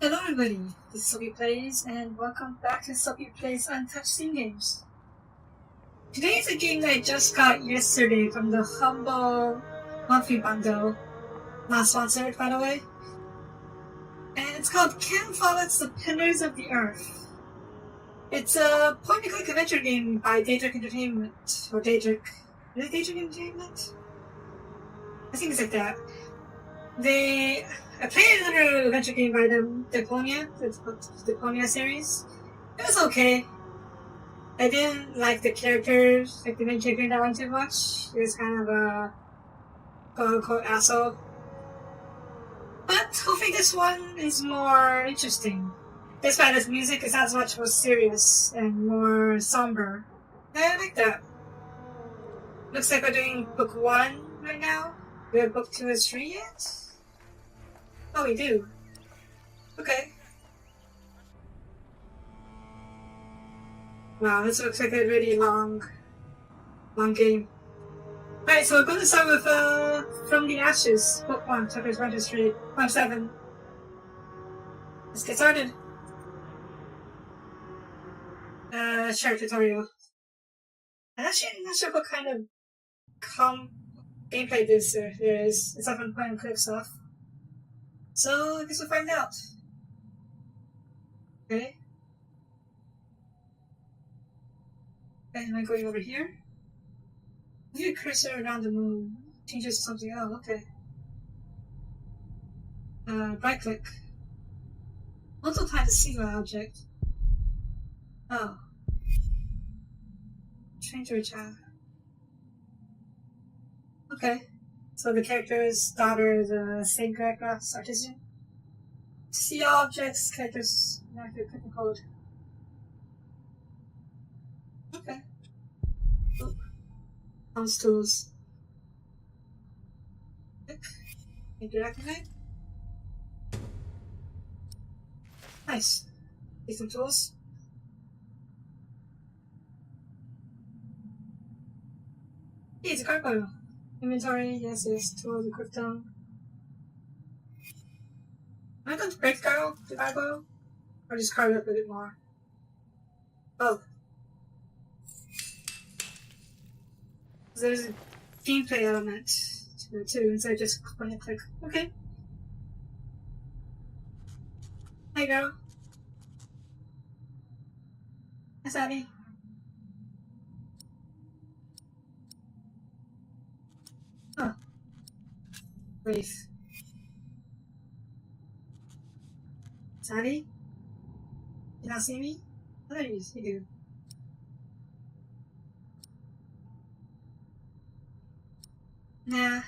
Hello everybody, this is Soapie Plays, and welcome back to Soapie Plays Untouched Steam Games. Today is a game that I just got yesterday from the humble monthly bundle. Not sponsored, by the way. And it's called Ken Follett's The Pillars of the Earth. It's a point-and-click adventure game by Daedric Entertainment. Or Daedric... Is it Daedric Entertainment? I think it's like that. I played another adventure game by them, Deponia, the Deponia series. It was okay. I didn't like the characters, like the main character that one too much. He was kind of a quote-unquote asshole. But hopefully this one is more interesting. Despite its music, it's not so much more serious and more somber. I like that. Looks like we're doing book 1 right now. Do we have book 2 and 3 yet? Oh, we do. Okay. Wow, this looks like a really long game. Alright, so we're going to start with From the Ashes, book 1, chapters 1 to 3, 1 to 7. Let's get started. Share tutorial. I'm actually not sure what kind of gameplay this is. It's often point and click stuff. So, I guess we'll find out. Okay. Am I going over here? Move your cursor around the moon. Changes to something else. Okay. Right click. Multiply the single object. Oh. Change your child. Okay. So the character's daughter is a St. Gregor's artisan. See all objects, characters, not your click code. Okay. Oh. Mouse tools. Click. Make it activate. Nice. Decent tools. Hey, it's a gargoyle. Inventory, yes, tools, equip them. Am I going to break the gargoyle? Or just carve it up a bit more? Oh. There's a gameplay element to it too, instead of just point and click. Okay. Hi, girl. Hi, Abby. Oh. Wait. Abby? You not see me? Oh, there you do. Nah.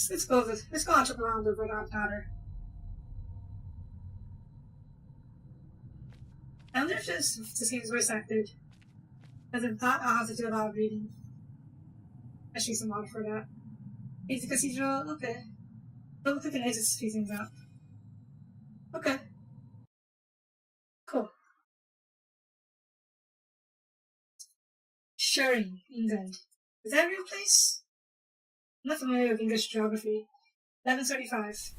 Let's go with it. Let's go on trip around the Red Daughter. I wonder if this game is voice acted. Because if not, I'll have to do a lot of reading. Actually, some mod for that. Easy Cathedral, okay. Double click and exit to speed things up. Okay. Cool. Shering, England. Is that a real place? I'm not familiar with English geography. 1135.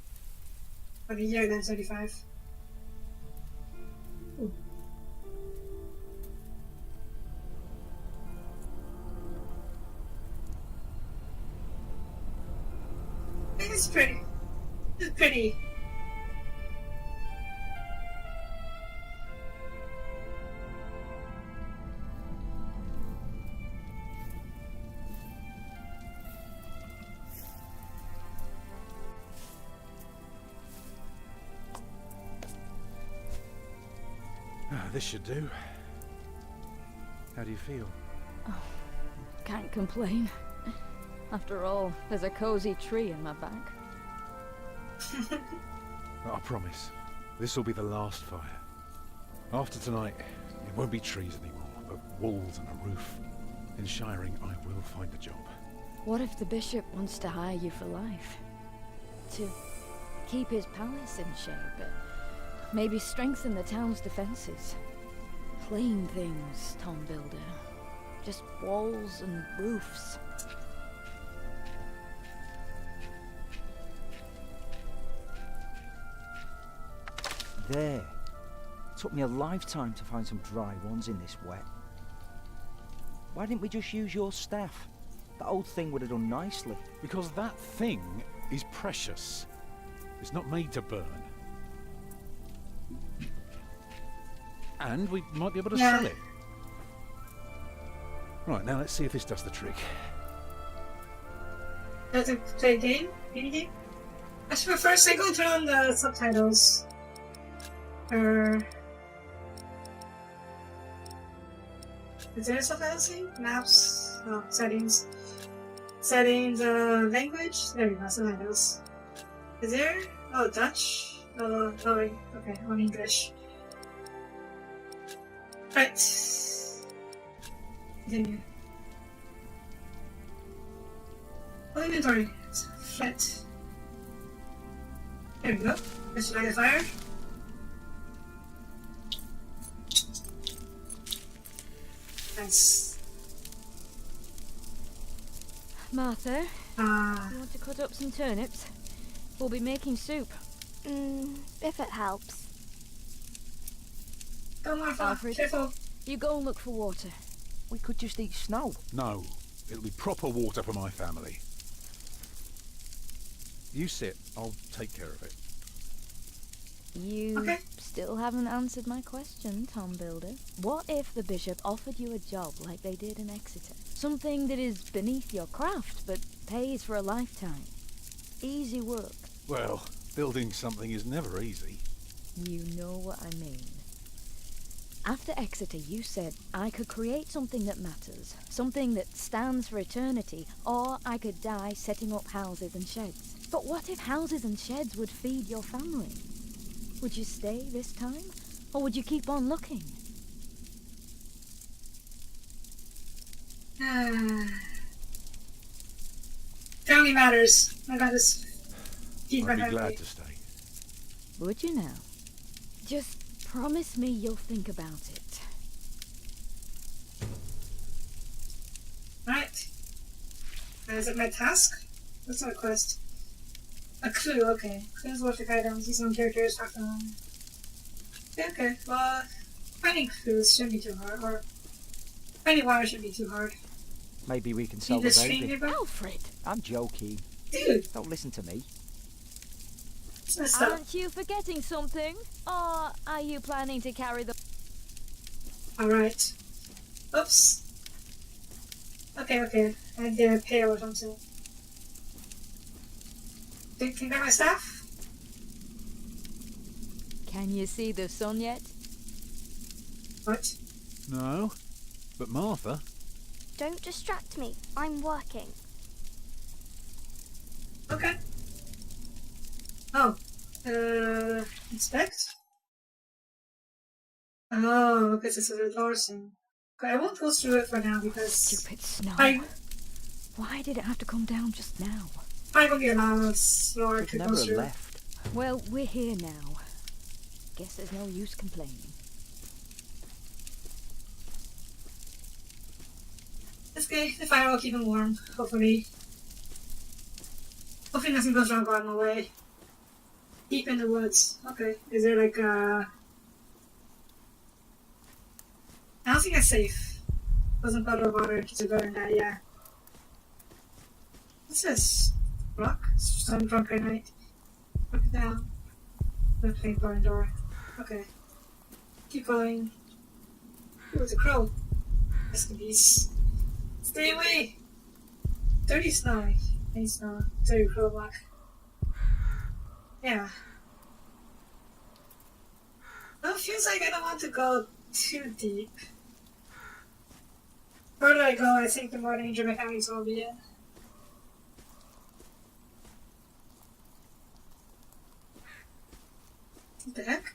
Or the year 1135. Ooh. It's pretty. It's pretty. This should do. How do you feel? Oh, can't complain. After all, there's a cozy tree in my back. I promise, this will be the last fire. After tonight, it won't be trees anymore, but walls and a roof. In Shiring, I will find a job. What if the bishop wants to hire you for life? To keep his palace in shape, but maybe strengthen the town's defenses? Plain things, Tom Builder. Just walls and roofs. there. Took me a lifetime to find some dry ones in this wet. Why didn't we just use your staff? That old thing would have done nicely. Because that thing is precious. It's not made to burn. And we might be able to sell it. Right, now let's see if this does the trick. Does it play a game? Mini game? Actually, first I go turn on the subtitles. Is there a subtitles thing? Maps? Oh, settings. Settings, language? There we go, subtitles. Is there? Oh, Dutch? Oh, wait. Okay, on English. Right. Continue. Oh, inventory. Shit. There we go. Let's light a fire. Nice. Martha, you want to cut up some turnips? We'll be making soup. If it helps. Go, Martha. Alfred. Careful. You go and look for water. We could just eat snow. No, it'll be proper water for my family. You sit, I'll take care of it. You Okay. still haven't answered my question, Tom Builder. What if the bishop offered you a job like they did in Exeter? Something that is beneath your craft, but pays for a lifetime. Easy work. Well, building something is never easy. You know what I mean. After Exeter, you said I could create something that matters, something that stands for eternity, or I could die setting up houses and sheds. But what if houses and sheds would feed your family? Would you stay this time, or would you keep on looking? Family matters. I got this. Keep my I'd be family. glad to stay. Would you now? Just promise me you'll think about it. Right. Is it my task? What's my quest? A clue, okay. Clues, worship items, see some characters, talk to them. Yeah, okay, well, finding clues shouldn't be too hard, or finding water shouldn't be too hard. Maybe we can sell Need the this stream baby. nearby? Alfred! I'm joking. Dude, Don't listen to me. it's messed up. Aren't you forgetting something? Or are you planning to carry the... Alright. Oops. Okay. I did a pail or something. Can you grab my staff? Can you see the sun yet? What? No, but Martha, Don't distract me. I'm working. Okay. Oh. Inspect? Oh, because it's a door thing. Okay, I won't go through it for now because Stupid snow. Why did it have to come down just now? I'm gonna be a lot of slower We've to go never through. left. Well, we're here now. Guess there's no use complaining. It's okay, the fire will keep him warm, hopefully. Hopefully nothing goes wrong on the way. Deep in the woods. Okay, is there like a... I don't think that's safe. Doesn't bottle water, keeps it better than that, yeah. What's this? Rock? Some drunken night. Put it down. The plain barn door. Okay. Keep going. Ooh, it's a crow. Escabees. Stay away! Dirty snow. Any snow. Dirty crow block. Yeah. Well, it feels like I don't want to go too deep. The further I go, I think the more danger my family's will be in. What the heck?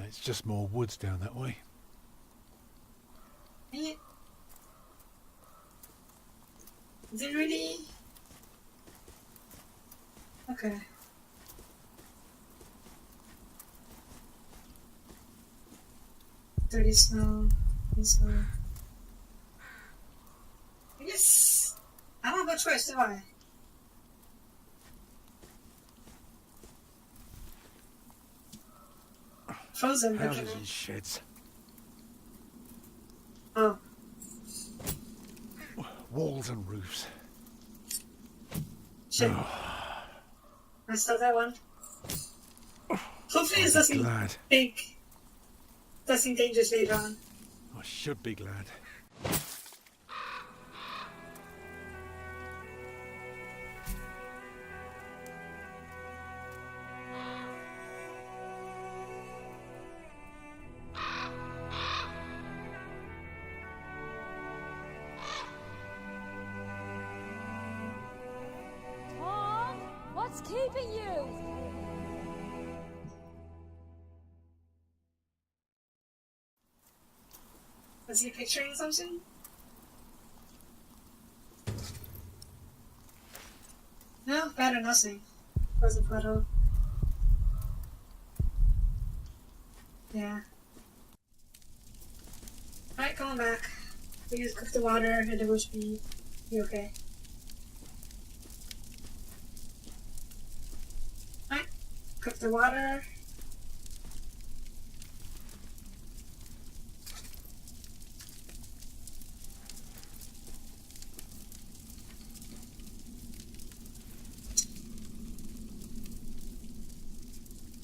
it's just more woods down that way. Dang it. Is it really? Okay. Dirty snow. Dirty snow. I guess I don't have a choice, do I? frozen. Houses and sheds. Oh. Walls and roofs. Shit. Oh, I stole that one. Hopefully it I'll be glad. doesn't dangerous later on. I should be glad. Tom, what's keeping you? Was he picturing something? No, better nothing. Was a photo. Yeah. Alright, going back. We just cook the water and it will be okay. Alright, cook the water.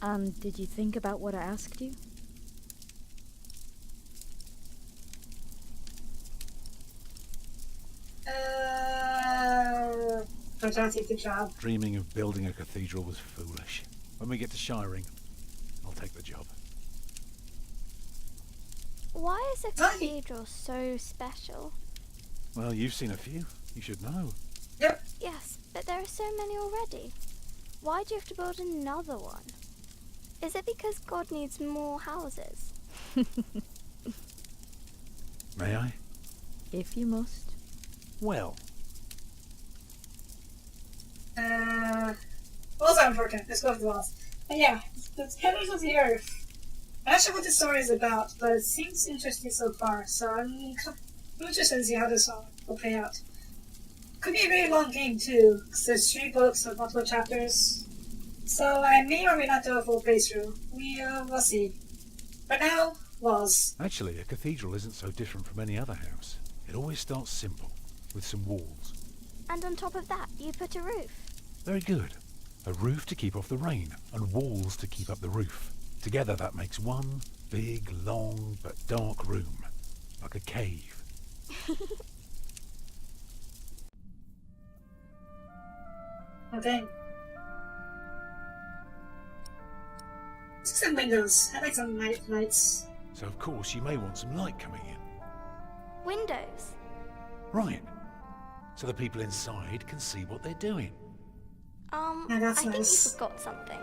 And did you think about what I asked you? I'm trying to take the job. Dreaming of building a cathedral was foolish. When we get to Shiring, I'll take the job. Why is a cathedral so special? Well, you've seen a few. You should know. Yep. Yes, but there are so many already. Why do you have to build another one? Is it because God needs more houses? May I? If you must. Well, Walls are important. Let's go with the walls. And yeah, the Pillars of the Earth. I'm not sure what the story is about, but it seems interesting so far, so I'm interested to see how this all will play out. Could be a very long game too, because there's 3 books with multiple chapters. So I may or may not do a full playthrough. We'll see. But now, walls. actually, a cathedral isn't so different from any other house. It always starts simple, with some walls. And on top of that, you put a roof. Very good. A roof to keep off the rain, and walls to keep up the roof. Together that makes one big, long, but dark room. Like a cave. Okay. Let's get some windows. I like some lights. So of course you may want some light coming in. Windows. Right. So the people inside can see what they're doing. Yeah, that's I think you nice. forgot something.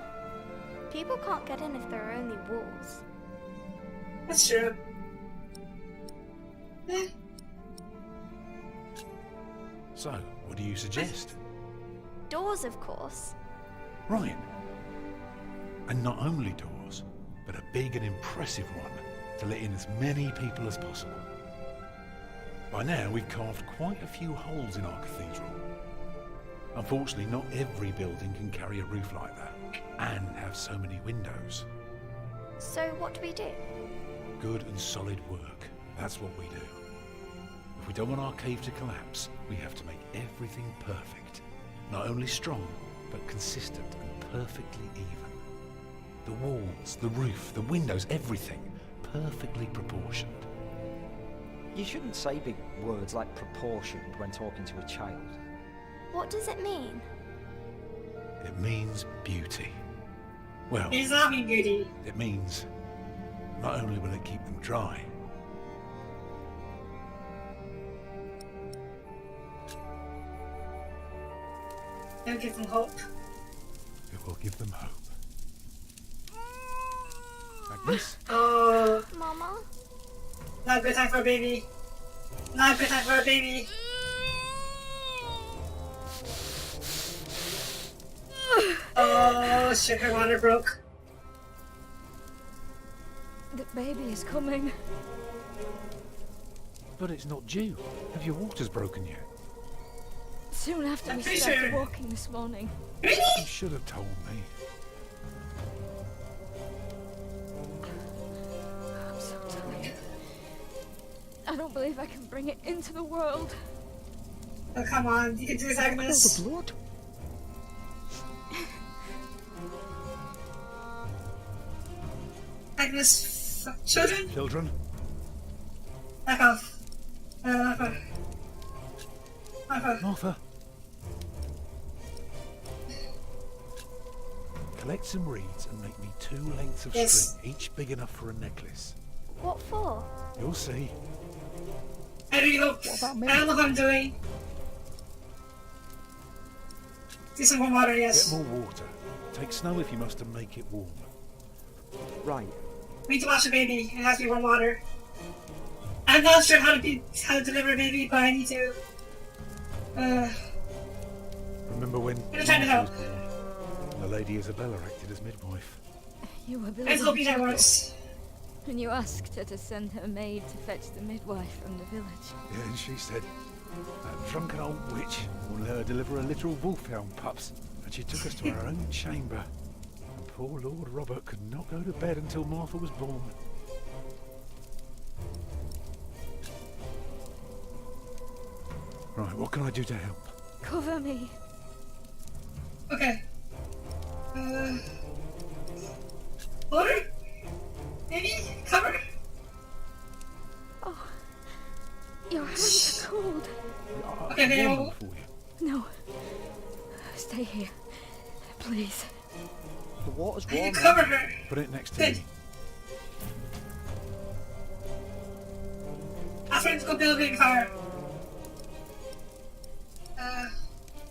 People can't get in if there are only walls. That's true. Eh, So, what do you suggest? Doors, of course. Right. And not only doors, but a big and impressive one to let in as many people as possible. By now, we've carved quite a few holes in our cathedral. Unfortunately, not every building can carry a roof like that, and have so many windows. So what do we do? Good and solid work. That's what we do. If we don't want our cave to collapse, we have to make everything perfect. Not only strong, but consistent and perfectly even. The walls, the roof, the windows, everything perfectly proportioned. You shouldn't say big words like proportioned when talking to a child. What does it mean? It means beauty. Well, it's not mean beauty. it means not only will it keep them dry, It'll give them hope. it will give them hope. Agnes? Oh, Mama? not a good time for a baby. Not a good time for a baby. Oh, shit, her water broke. The baby is coming. But it's not due. Have your waters broken yet? Soon after I'm we pretty started sure. walking this morning. Really? You should have told me. I don't believe I can bring it into the world. Oh, come on. You can do this, All Agnes. the blood. Agnes. Children? Children? Back off. Martha. Martha. Martha? Collect some reeds and make me 2 lengths of Yes. string, each big enough for a necklace. What for? You'll see. I really hope. What about me? I don't know what I'm doing. Do some warm water, Get yes. more water. Take snow if you must and make it warm. Right. We need to wash a baby. It has to be warm water. I'm not sure how to deliver a baby, but I need to. Remember when I'm trying to help. Martha was born? The Lady Isabella acted as midwife. You were Let's building hope that chapel, works. and you asked her to send her maid to fetch the midwife from the village. Yeah, and she said, that drunken old witch will let her deliver a literal wolfhound pups. And she took us to our own chamber. And poor Lord Robert could not go to bed until Martha was born. Right, what can I do to help? Cover me. Okay. Water? Maybe? Cover? Oh, your hands are cold. Okay, I'll okay, warm I'll- them for you. No, stay here, please. The water's I can warm now. cover her. Put it next to Good. me. Our friends go building fire.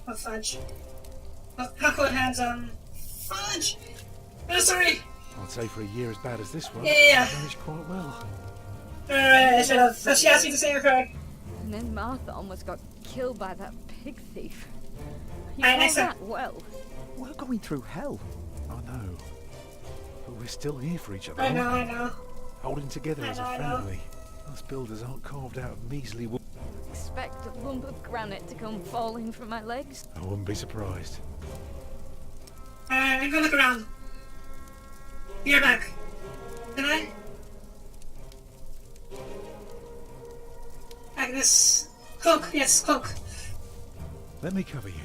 Oh fudge. Oh, how cold hands on. Fudge! Oh, sorry! I'd say for a year as bad as this one, Yeah. I managed quite well. I should have. So she asked me to save her. And then Martha almost got killed by that pig thief. You Alright, know next that well. We're going through hell. I know. But we're still here for each other, I aren't know, we? I know. Holding together I as a know, I know. family. Us builders aren't carved out of measly wood. Expect a lump of granite to come falling from my legs. I wouldn't be surprised. I'm gonna look around. Be right back. Can I? Agnes. Cloak, yes, cloak. Let me cover you.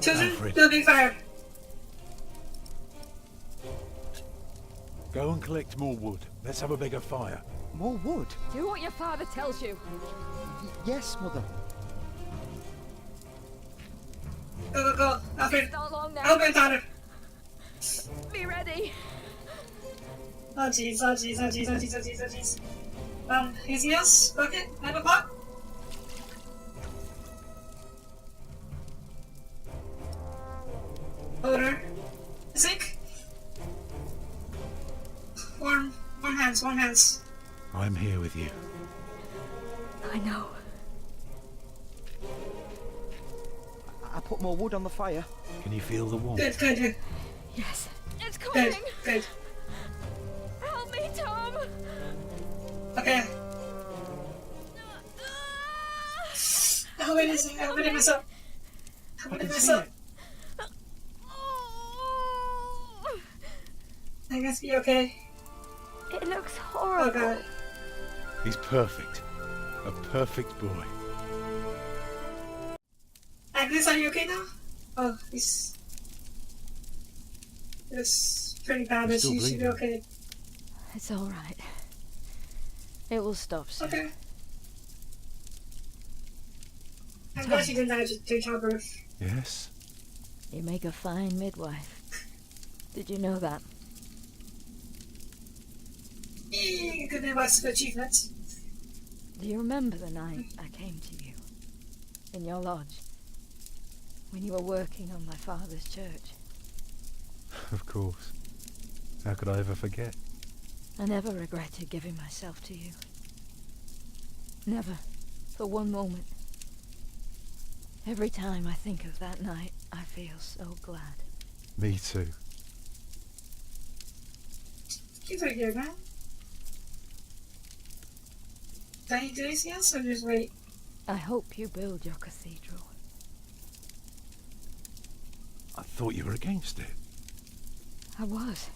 Children, Alfred. building fire. Go and collect more wood. Let's have a bigger fire. More wood? Do what your father tells you. Yes, Mother. Go, go, go. Alfred. It's not long now. Help my daughter. Be ready. Oh jeez, oh jeez, oh jeez, oh jeez, oh jeez, oh jeez. Anything else? Bucket? Have a pot? Odor. Sink? Warm hands, warm hands. I'm here with you. I know. I put more wood on the fire. Can you feel the warmth? Good, good, good, Yes. It's coming. good, good. Help me, Tom. Okay. Oh, wait a second, I'm gonna mess up. I'm I gonna can mess see up. it. I guess be okay. It looks Oh horrible. god. He's perfect. A perfect boy. Agnes, are you okay now? Oh, he's... It looks pretty bad, but He's still she should be bleeding. okay. It's all right. It will stop soon. Okay. I'm glad she didn't die to childbirth. Yes? You make a fine midwife. Did you know that? Yay, good midwife's achievement. Do you remember the night I came to you? In your lodge? When you were working on my father's church? Of course. How could I ever forget? I never regretted giving myself to you. Never. For one moment. Every time I think of that night, I feel so glad. Me too. Keep right here, man. Do I need to do anything else or just wait? I hope you build your cathedral. I thought you were against it. I was.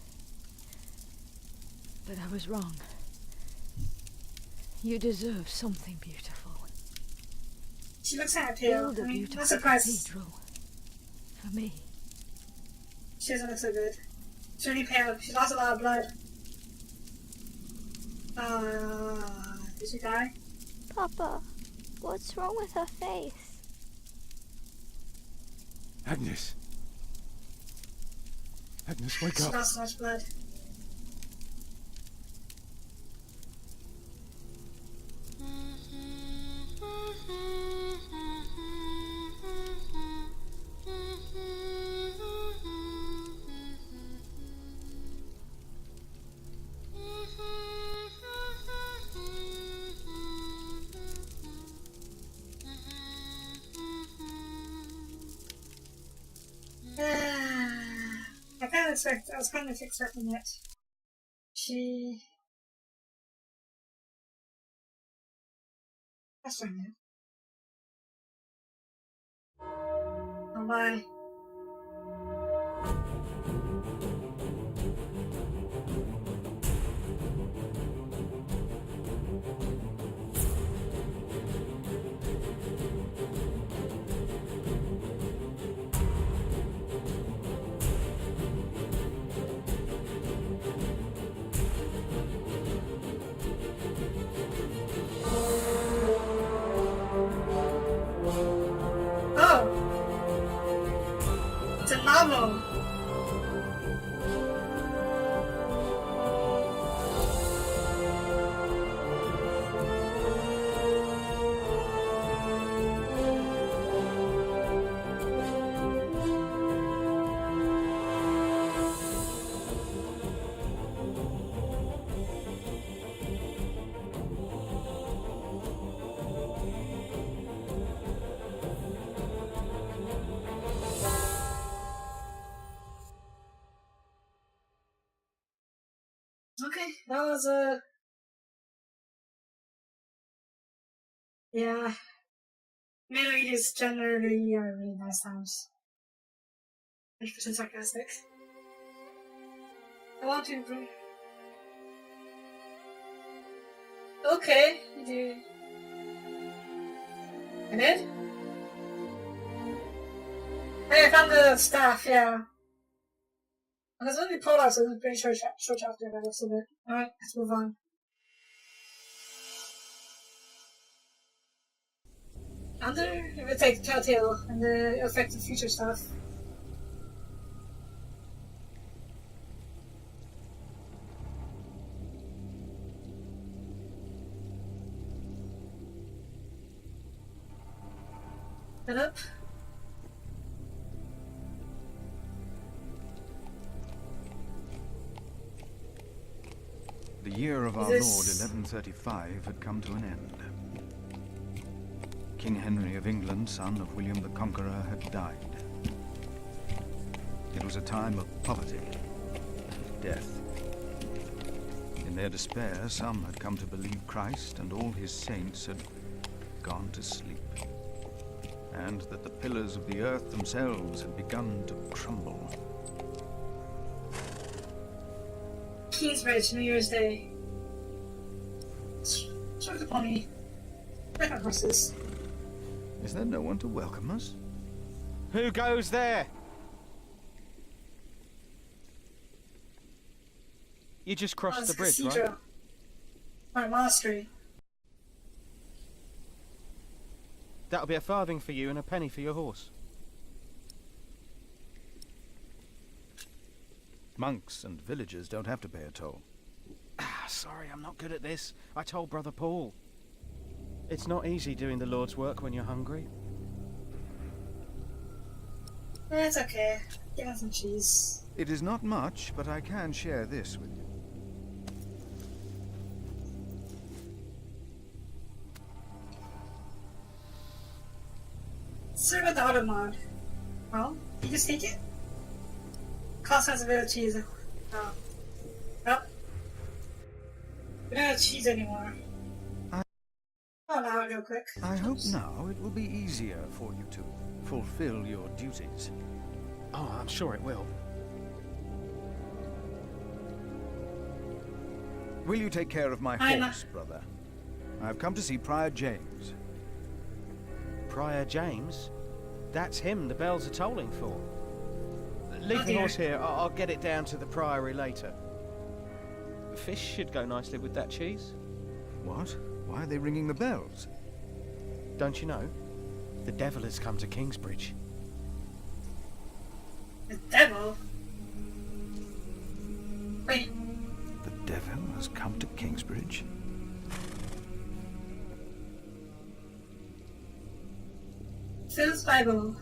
But I was wrong. You deserve something beautiful. She looks kind of pale. Build a I mean, beautiful not surprised. cathedral. For me. She doesn't look so good. She's really pale. She's lost a lot of blood. Did she die? Papa, what's wrong with her face? Agnes. Agnes, wake She up. lost so much blood. I was kind of expecting it. That's fine, man. Oh my. It's a novel. Okay, that was yeah. Middle Ages generally are really nice times. 100% sarcastic. I want to improve. Okay, you do. I did? Hey, I found the staff, yeah. Because when we pulled out, so it was a pretty short chapter by the looks of it. Alright, let's move on. Under, if it's like Telltale and the affected future stuff. Set up. The year of our Lord 1135 had come to an end. King Henry of England, son of William the Conqueror, had died. It was a time of poverty and death. In their despair, some had come to believe Christ and all his saints had gone to sleep, and that the pillars of the earth themselves had begun to crumble. Kingsbridge, New Year's Day. Sort of the pony. Like our horses. Is there no one to welcome us? Who goes there? You just crossed the bridge, right? My monastery. That'll be a farthing for you and a penny for your horse. Monks and villagers don't have to pay a toll. Ah, sorry, I'm not good at this. I told Brother Paul. It's not easy doing the Lord's work when you're hungry. It's okay. Give us some cheese. It is not much, but I can share this with you. Serve with the auto mod. Well, you just take it. Cost has a bit of cheese. Oh. Well. We don't have cheese anymore. Oh, now real quick. I hope now it will be easier for you to fulfill your duties. Oh, I'm sure it will. Will you take care of my horse, brother? I've come to see Prior James. Prior James? That's him the bells are tolling for. Leave the dear. horse here. I'll get it down to the priory later. Fish should go nicely with that cheese. What? Why are they ringing the bells? Don't you know? The devil has come to Kingsbridge. The devil? Wait, The devil has come to Kingsbridge? Phil's Bible.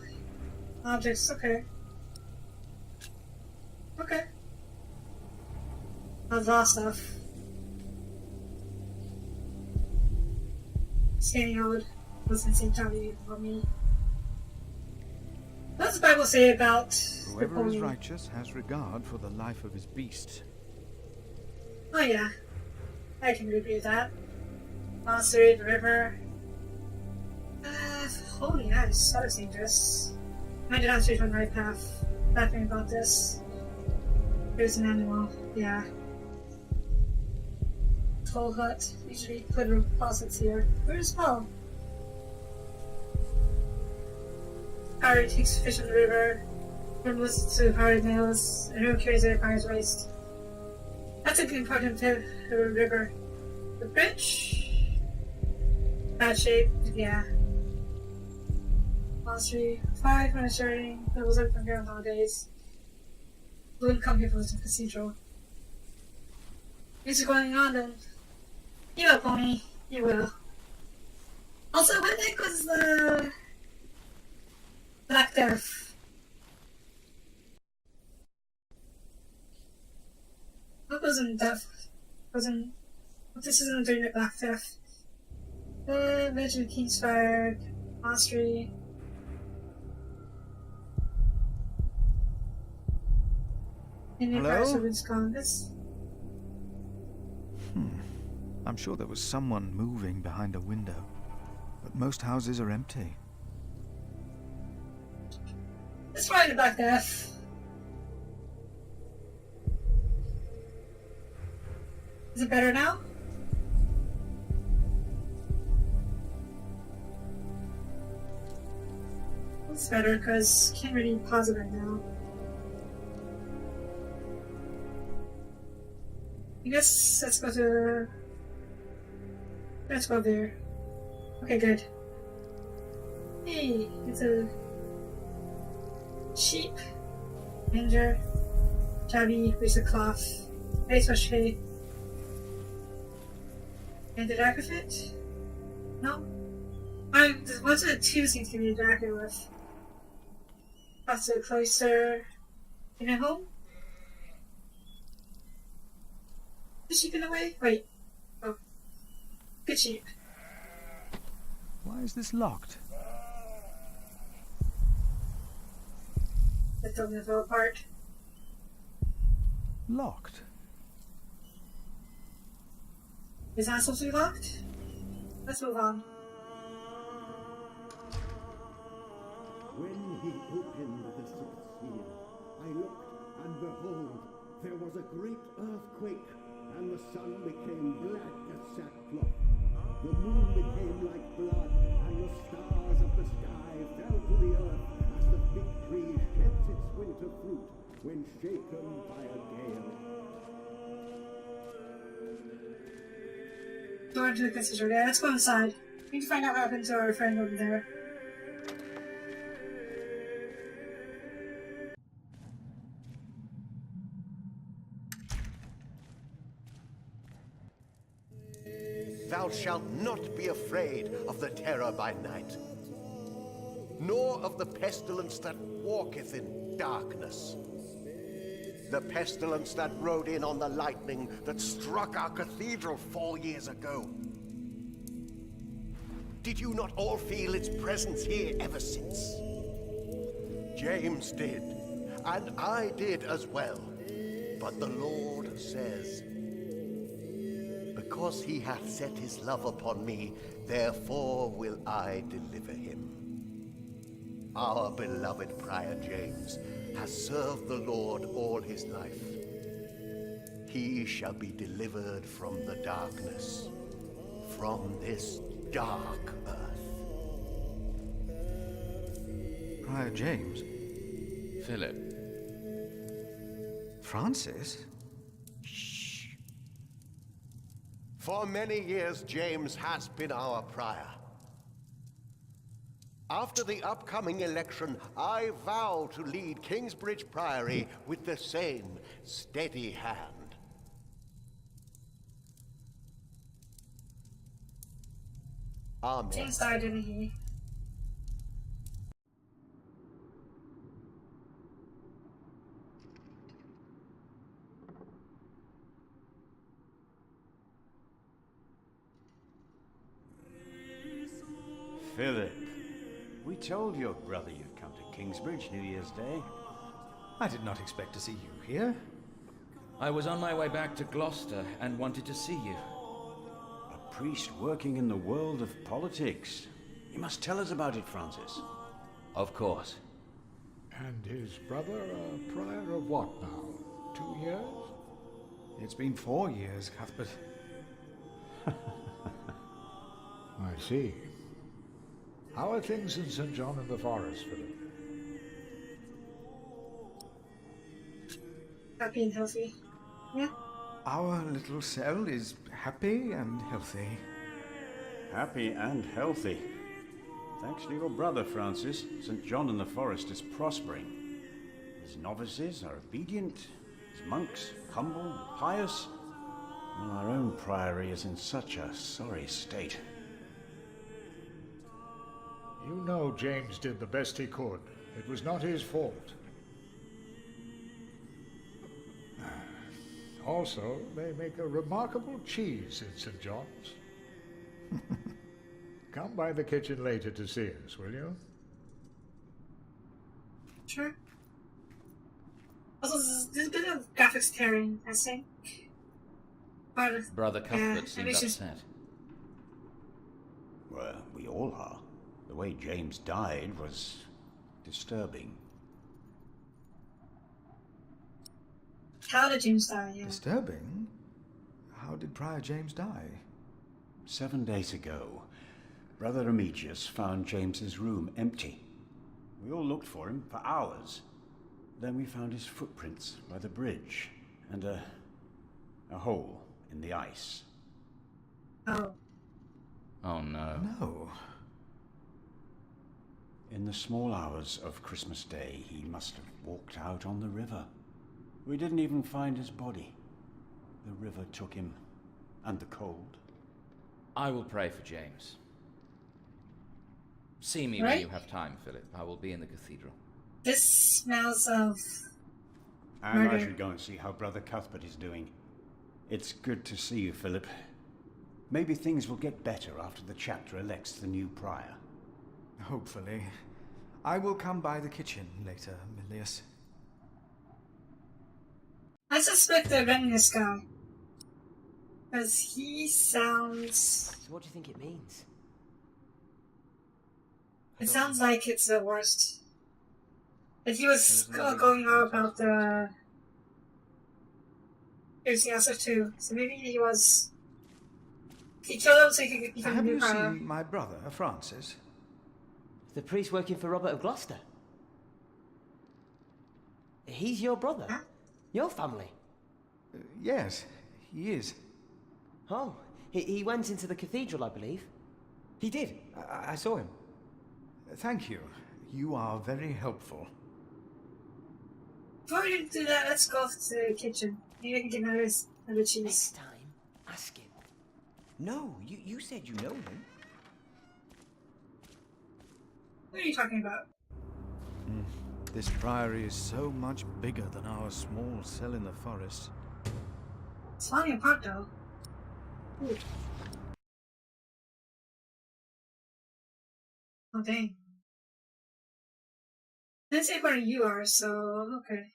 Objects, okay. Okay. I'll draw stuff. Scanning out what's in St. Johnny for me. What does the Bible say about the Whoever is pony? righteous has regard for the life of his beast. Oh yeah, I can agree with that. Monastery, the river. Holy nice, that was dangerous. I did not choose my right path. Laughing about this. There's an animal, yeah. Toll hut. Usually put faucets here. Where's Paul? Harry takes fish in the river. Removes to Harry nails. And who carries it by his waist. That's a good important to the river. The bridge? Bad shape, yeah. Monastery, 5 monastery, levels up from here nowadays. Wouldn't come here for the cathedral. What's going on then? You will, pony. You will. Also, what the heck was the Black Death? What wasn't death? Wasn't. This isn't during the Black Death. Village of Kingsfire, Monastery. Hello? This. I'm sure there was someone moving behind a window, but most houses are empty. Let's try the Black Death. Is it better now? It's better because can't really pause it right now. I guess let's go to. Let's go there. Okay, good. Hey, it's a sheep, manger, tabby, piece of cloth, face wash hay. And the jacket fit? No. What's a 2 seems to be a jacket with? That's a cloister in a home? The sheep in the way? Wait. Oh. Good sheep. Why is this locked? That doesn't fall apart. Locked? Is that supposed to be locked? Let's move on. When he opened the sixth seal, I looked, and behold, there was a great earthquake, and the sun became black as sackcloth. The moon became like blood, and the stars of the sky fell to the earth as the fig tree sheds its winter fruit when shaken by a gale. Door to the cathedral. Yeah, let's go inside. We need to find out what happened to our friend over there. Thou shalt not be afraid of the terror by night, nor of the pestilence that walketh in darkness. The pestilence that rode in on the lightning that struck our cathedral 4 years ago. Did you not all feel its presence here ever since? James did, and I did as well. But the Lord says, because he hath set his love upon me, therefore will I deliver him. Our beloved Prior James has served the Lord all his life. he shall be delivered from the darkness, from this dark earth. Prior James? Philip. Francis? For many years, James has been our prior. After the upcoming election, I vow to lead Kingsbridge Priory with the same steady hand. Amen. James died, didn't he? Philip, we told your brother you'd come to Kingsbridge New Year's Day. I did not expect to see you here. I was on my way back to Gloucester and wanted to see you. A priest working in the world of politics. You must tell us about it, Francis. Of course. And his brother a prior of what now? 2 years? It's been 4 years, Cuthbert. I see. How are things in St. John in the Forest, Philip? Happy and healthy. Yeah. Our little cell is happy and healthy. Happy and healthy. Thanks to your brother, Francis, St. John in the Forest is prospering. His novices are obedient, his monks humble and pious, while our own priory is in such a sorry state. You know James did the best he could. It was not his fault. Also, they make a remarkable cheese in St. John's. Come by the kitchen later to see us, will you? Sure. Also, there's a bit of graphics tearing, I think. But, Brother Cuthbert seems upset. Well, we all are. The way James died was disturbing. How did James die? Yeah. Disturbing? How did Prior James die? 7 days ago, Brother Remigius found James's room empty. We all looked for him for hours. Then we found his footprints by the bridge and a hole in the ice. Oh. Oh no. No. In the small hours of Christmas Day, he must have walked out on the river. We didn't even find his body. The river took him, and the cold. I will pray for James. See me Right? when you have time, Philip. I will be in the cathedral. This smells of And murder. I should go and see how Brother Cuthbert is doing. It's good to see you, Philip. Maybe things will get better after the chapter elects the new prior. Hopefully. I will come by the kitchen later, Milius. I suspect they're running this guy. Because he sounds... So what do you think it means? It sounds like it's the worst. But he was going on about the... everything else too. So maybe he was... He killed him so he could become a Have new you prior. seen my brother, Francis? The priest working for Robert of Gloucester. He's your brother? Huh? Your family? Yes, he is. Oh, he went into the cathedral, I believe. He did. I saw him. Thank you. You are very helpful. Before we do that, let's go to the kitchen. Maybe I can get another cheese. Next time, ask him. No, you said you know him. What are you talking about? This priory is so much bigger than our small cell in the forest. It's falling apart though. Ooh. Oh dang. Didn't say where you are, so okay.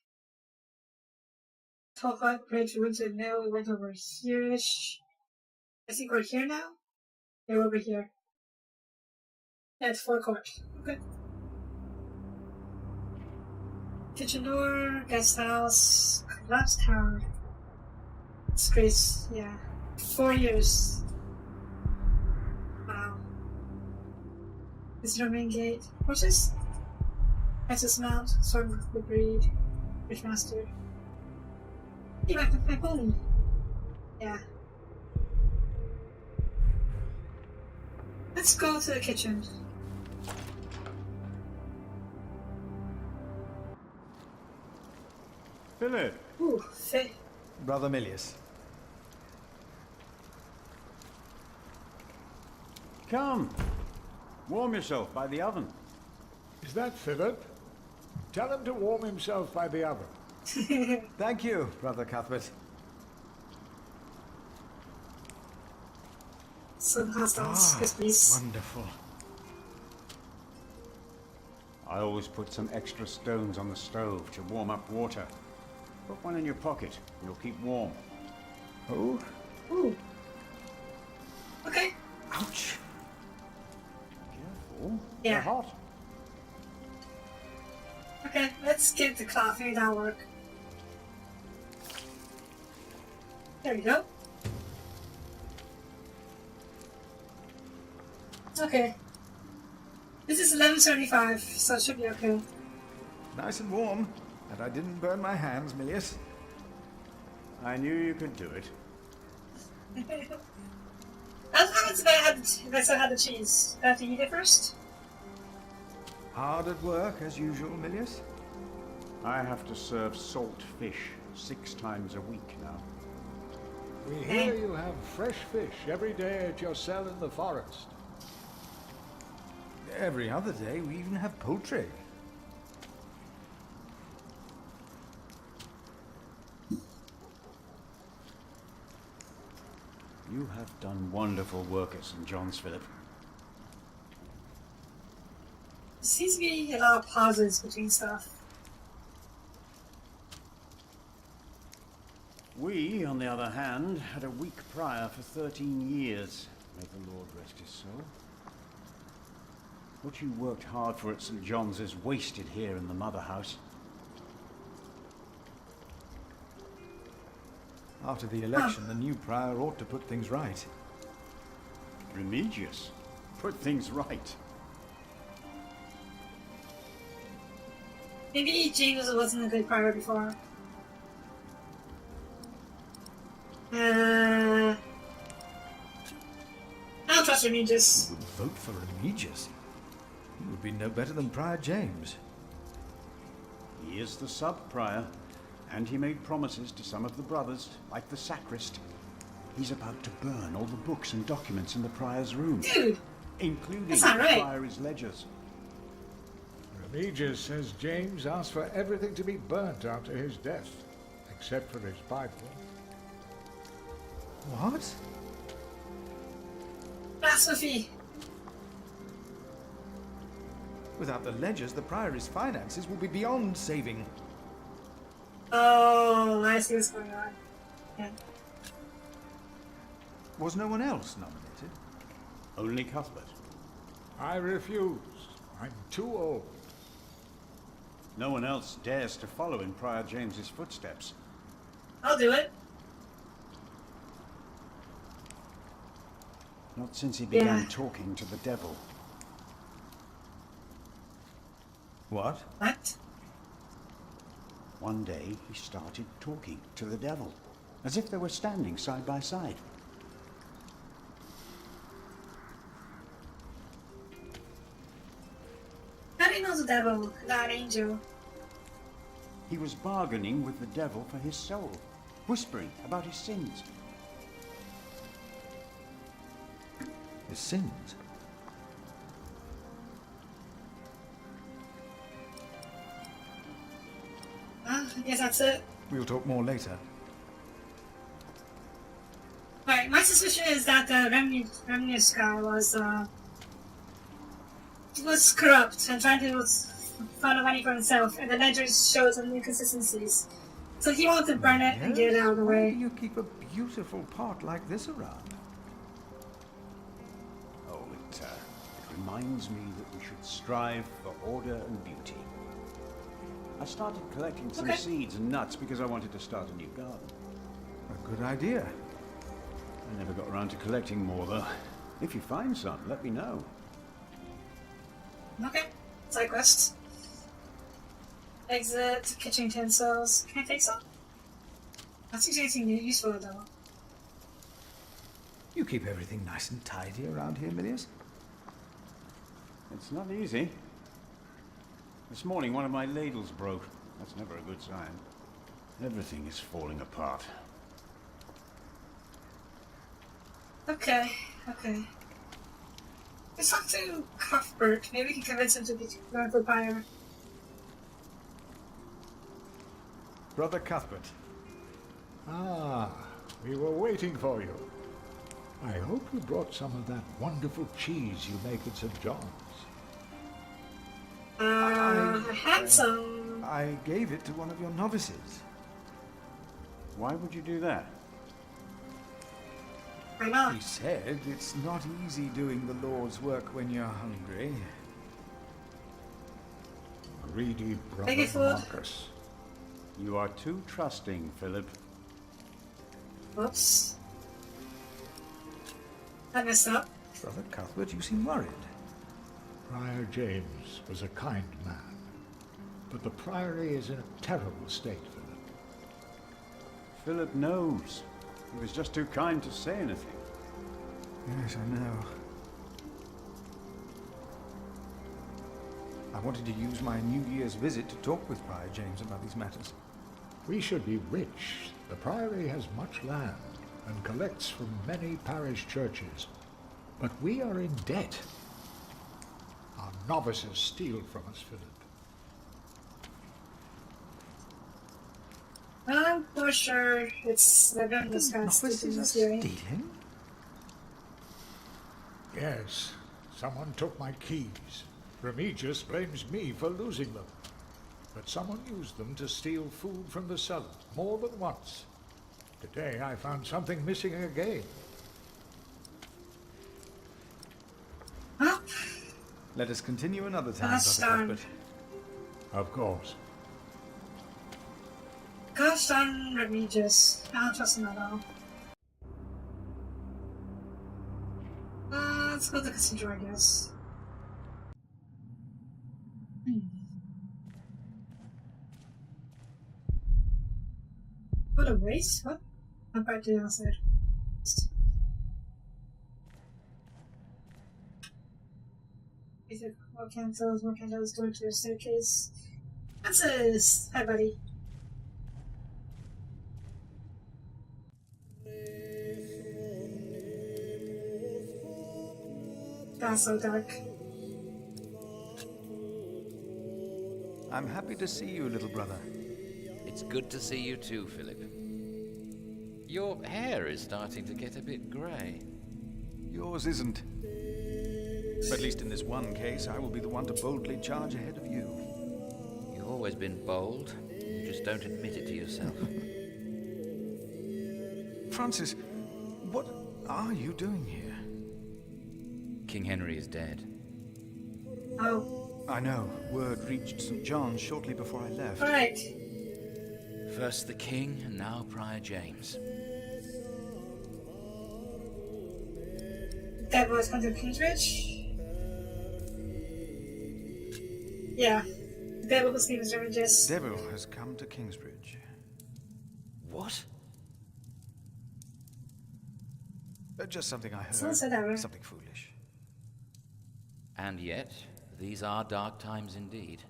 12 o'clock bridge, we went to the mill, we went over here-ish. I think we're here now? Yeah, we're over here. Yeah, it's forecourt. Okay. Kitchen door, guest house, collapsed tower. It's crazy, yeah. 4 years. Wow. This is the main gate. What's this? SS mount, sword of the breed, Wishmaster. Hey, my pony. Yeah. Let's go to the kitchen. Philip! Ooh, fit. Brother Milius. Come! Warm yourself by the oven. Is that Philip? Tell him to warm himself by the oven. Thank you, Brother Cuthbert. Some hostiles, yes please. Wonderful. I always put some extra stones on the stove to warm up water. Put one in your pocket. You'll keep warm. Oh? Ooh. Okay. Ouch. Careful. Yeah. They're hot. Okay, let's get the coffee, that'll work. There we go. Okay. This is 11:75, so it should be okay. Nice and warm. And I didn't burn my hands, Milius. I knew you could do it. What happens if I still had the cheese? Do I have to eat it first? Hard at work, as usual, Milius? I have to serve salt fish 6 times a week now. We hear you have fresh fish every day at your cell in the forest. Every other day, we even have poultry. You have done wonderful work at St. John's, Philip. There seems to be a lot of pauses between stuff. We, on the other hand, had a weak prior for 13 years. May the Lord rest his soul. What you worked hard for at St. John's is wasted here in the mother house. After the election, the new prior ought to put things right. Remigius? Put things right. Maybe James wasn't a good prior before. I don't trust Remigius. Who would vote for Remigius? He would be no better than Prior James. He is the sub-prior, and he made promises to some of the brothers, like the sacrist. He's about to burn all the books and documents in the prior's room. Dude! Including That's not right. the prior's ledgers. Remigius says James asked for everything to be burnt after his death, except for his Bible. What? Blasphemy! Without the ledgers, the Priory's finances will be beyond saving. Oh, I see what's going on. Yeah. Was no one else nominated? Only Cuthbert. I refuse. I'm too old. No one else dares to follow in Prior James's footsteps. I'll do it. Not since he began talking to the devil. What? What? One day he started talking to the devil, as if they were standing side by side. How do you know the devil, not angel? He was bargaining with the devil for his soul, whispering about his sins. His sins? I guess that's it. We'll talk more later. Alright, my suspicion is that the Remigius guy was corrupt and trying to find money for himself, and the ledgers showed some inconsistencies. So he wanted to burn it and get it out of the Why way. do you keep a beautiful pot like this around? Oh, it reminds me that we should strive for order and beauty. I started collecting some seeds and nuts because I wanted to start a new garden. A good idea. I never got around to collecting more, though. If you find some, let me know. Okay. Side quest. Exit kitchen utensils. Can I take some? Not seems anything useful though. You keep everything nice and tidy around here, Milius? It's not easy. This morning, one of my ladles broke. That's never a good sign. Everything is falling apart. Okay. Let's talk to Cuthbert. Maybe we can convince him to be going for fire. Brother Cuthbert. Ah, we were waiting for you. I hope you brought some of that wonderful cheese you make at St. John's. I had some. I gave it to one of your novices. Why would you do that? Why not? He said it's not easy doing the Lord's work when you're hungry. Greedy brother Thank you, food. Marcus. You are too trusting, Philip. Whoops. I messed up. Brother Cuthbert, you seem worried. Friar James was a kind man, but the priory is in a terrible state, Philip. Philip knows. He was just too kind to say anything. Yes, I know. I wanted to use my New Year's visit to talk with Friar James about these matters. We should be rich. The priory has much land and collects from many parish churches. But we are in debt. Our novices steal from us, Philip. I'm for sure it's the gun discussed in this hearing. Stealing? Yes, someone took my keys. Remigius blames me for losing them. But someone used them to steal food from the cellar, more than once. Today I found something missing again. Well, Let us continue another time, Gosh Brother darn. Cuthbert. Of course. gosh darn Remigius. I don't trust him at all. Let's go to the cathedral, I guess. What a waste. What? I'm back to the outside. Basic more candles going to the staircase. Francis! Hi, buddy. That's so dark. I'm happy to see you, little brother. It's good to see you too, Philip. Your hair is starting to get a bit grey. Yours isn't. But at least in this one case, I will be the one to boldly charge ahead of you. You've always been bold. You just don't admit it to yourself. Francis, what are you doing here? King Henry is dead. Oh. I know. Word reached St. John's shortly before I left. Alright. First the king, and now Prior James. That boy's come to Kingsbridge? Yeah. The devil whose name is Remigius. The devil has come to Kingsbridge. What? Just something I heard. Someone said that, right? Something foolish. And yet, these are dark times indeed.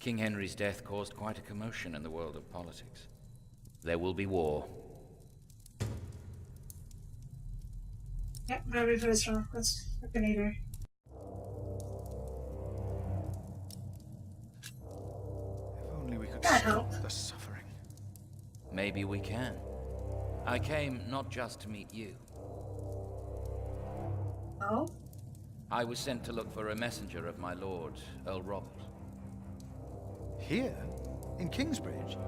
King Henry's death caused quite a commotion in the world of politics. There will be war. Yep, very very strong. Let's look later. If only we could That stop helped. the suffering. Maybe we can. I came not just to meet you. Oh? I was sent to look for a messenger of my lord, Earl Robert. Here? In Kingsbridge?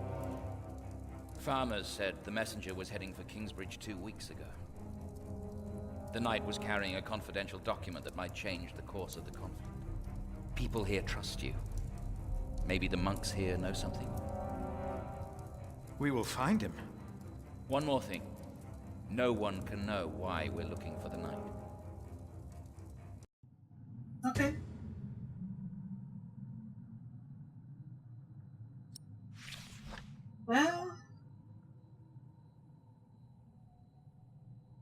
Farmers said the messenger was heading for Kingsbridge 2 weeks ago. The knight was carrying a confidential document that might change the course of the conflict. People here trust you. Maybe the monks here know something. We will find him. One more thing. No one can know why we're looking for the knight. Okay. Well.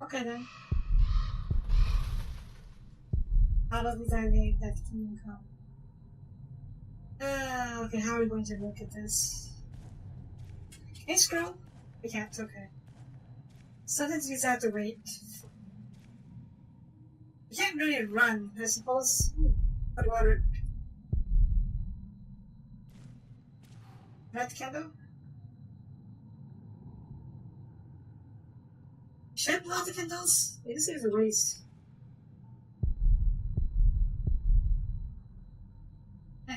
Okay then. Out of the idea that can come. Okay, how are we going to look at this? Can you scroll? We can't, okay. Sometimes we just have to wait. We can't really run, I suppose. But water. Red candle? Should I blow out the candles? This is a waste.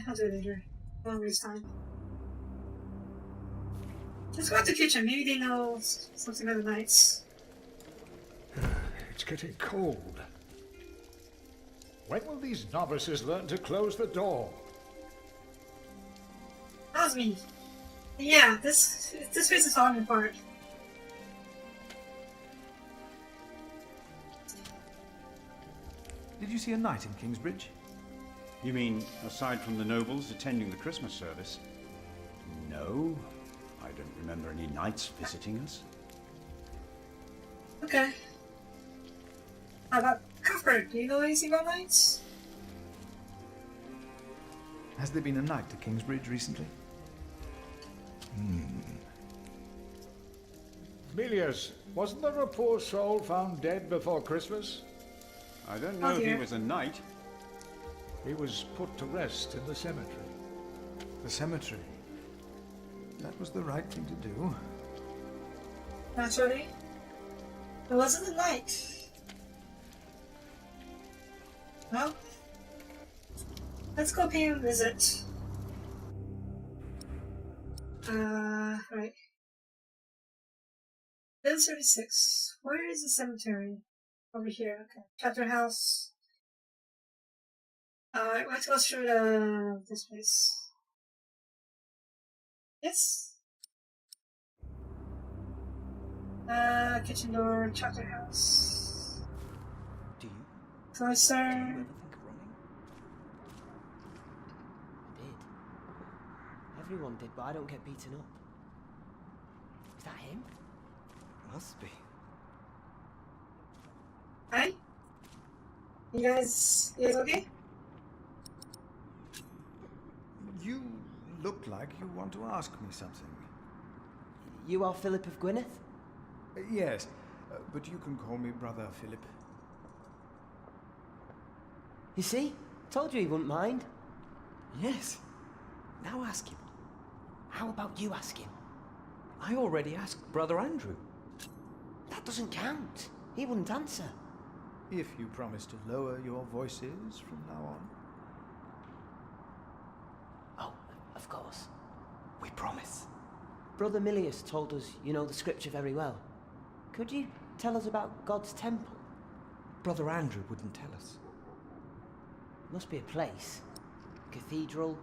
I'll do it later. Don't waste time. Let's go to the kitchen. Maybe they know something about the nights. It's getting cold. When will these novices learn to close the door? That was me. Yeah, this place is falling apart. Did you see a knight in Kingsbridge? You mean, aside from the nobles attending the Christmas service? No, I don't remember any knights visiting us. Okay. How about Cuthbert? Do you know anything about knights? Has there been a knight to Kingsbridge recently? Milius, wasn't there a poor soul found dead before Christmas? I don't know if he was a knight. He was put to rest in the cemetery. The cemetery? That was the right thing to do. Naturally. It wasn't a knight. Well, let's go pay him a visit. Right. Bill 36. Where is the cemetery? Over here, okay. Chapter house. Let's go through this place. Yes. Kitchen door, chapter house. Do you? Closer. Do you ever think of running? I did. Everyone did, but I don't get beaten up. Is that him? Must be. Hi. You guys okay? You look like you want to ask me something. You are Philip of Gwynedd? Yes, but you can call me Brother Philip. You see? Told you he wouldn't mind. Yes. Now ask him. How about you ask him? I already asked Brother Andrew. That doesn't count. He wouldn't answer. If you promise to lower your voices from now on. Oh, of course. We promise. Brother Milius told us you know the scripture very well. Could you tell us about God's temple? Brother Andrew wouldn't tell us. Must be a place. Cathedral.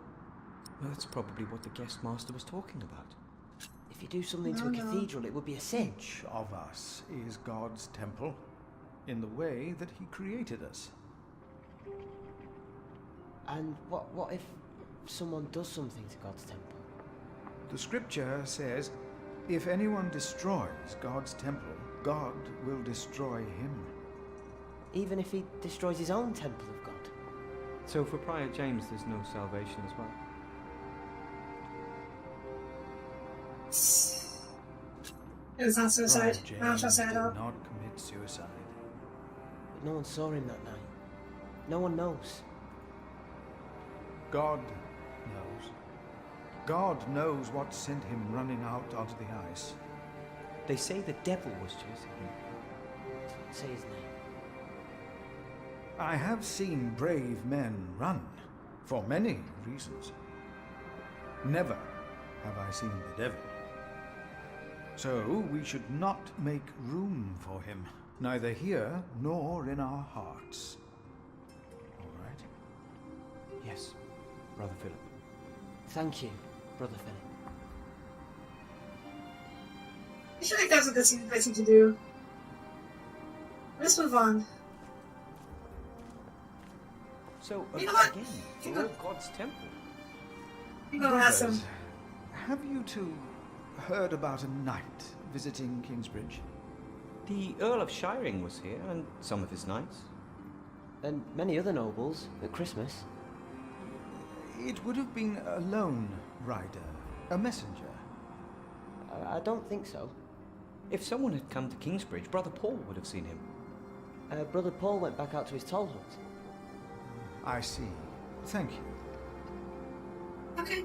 Well, that's probably what the guest master was talking about. If you do something to a cathedral, it would be a sin. Each of us is God's temple, in the way that he created us. And what if someone does something to God's temple? The scripture says, if anyone destroys God's temple, God will destroy him. Even if he destroys his own temple of God? So for Prior James, there's no salvation as well? It was not suicide. James I don't trust it did at all. not commit suicide. But no one saw him that night. No one knows. God knows. God knows what sent him running out onto the ice. They say the devil was chasing him. Don't say his name. I have seen brave men run, for many reasons. Never have I seen the devil. So we should not make room for him, neither here nor in our hearts. All right? Yes, Brother Philip. Thank you, Brother Philip. I feel like that's a good thing to do. Let's move on. So, You know what? again, You for know- God's temple. You go ask him. Brothers, have you two heard about a knight visiting Kingsbridge? The Earl of Shiring was here, and some of his knights. And many other nobles at Christmas. It would have been a lone rider, a messenger. I don't think so. If someone had come to Kingsbridge, Brother Paul would have seen him. Brother Paul went back out to his toll hut. I see. Thank you. Okay.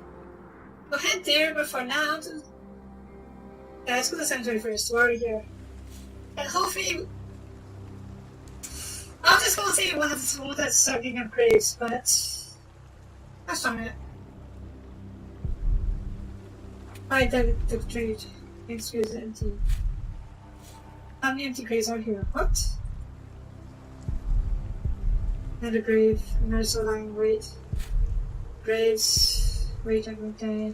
We'll head there, but for now, let's go to the cemetery first. We're already here. And hopefully, I was just gonna say we wanted to start digging up graves, but that's not it. I dug the trade. Excuse empty. How many empty graves are here? What? Another grave, another soul lying wait. Graves, wait every day.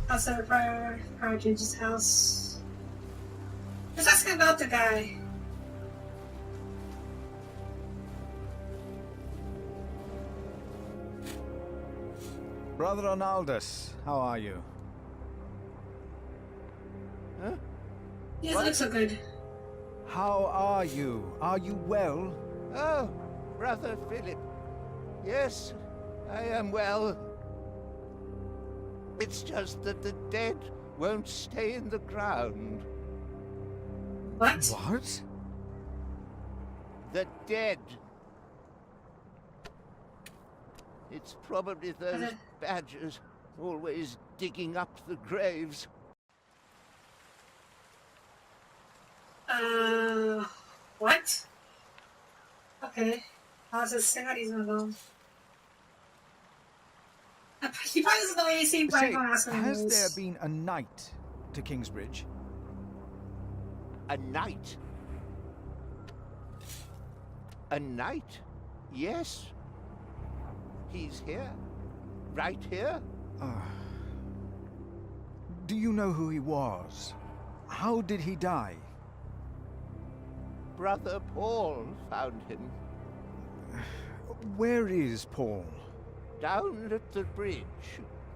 Outside of Prior James' house. Let's ask about the guy. Brother Ronaldus, how are you? Huh? He doesn't look so good. How are you? Are you well? Oh, Brother Philip. Yes, I am well. It's just that the dead won't stay in the ground. What? What? The dead. It's probably those badgers always digging up the graves. What? Okay. How's the Senatizm alone? He probably doesn't know anything, but I'm gonna ask him. Has there been a knight to Kingsbridge? A knight? A knight? Yes. He's here. Right here. Do you know who he was? How did he die? Brother Paul found him. Where is Paul? Down at the bridge.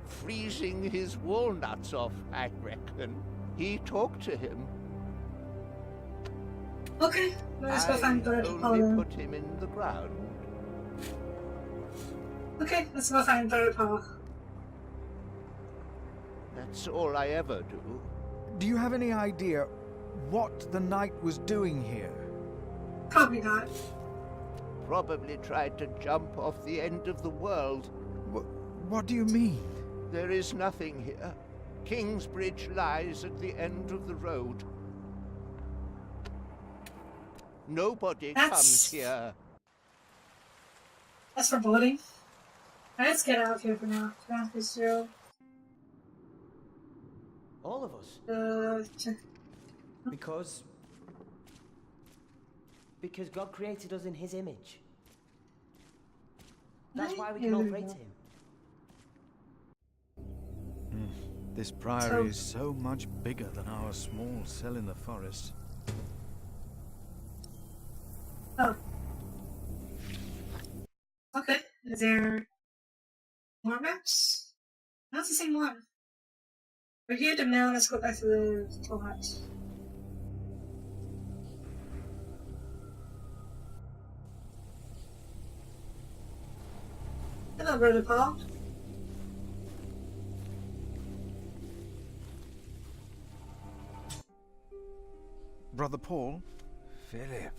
Freezing his walnuts off, I reckon. He talked to him. Okay, let's go find Brother Paul. I only put him in the ground. Okay, let's go find Brother Paul. That's all I ever do. Do you have any idea what the knight was doing here? Probably not. Probably tried to jump off the end of the world. What do you mean? There is nothing here. Kingsbridge lies at the end of the road. Nobody comes here. That's foreboding. Let's get out of here for now. Zero. All of us? Because God created us in His image. That's why we can all pray to Him. This priory is so much bigger than our small cell in the forest. Oh. Okay. Is there more maps? No, it's the same one. We're here at the mill. Let's go back to the toll hut. Hello, Brother Paul. Brother Paul? Philip.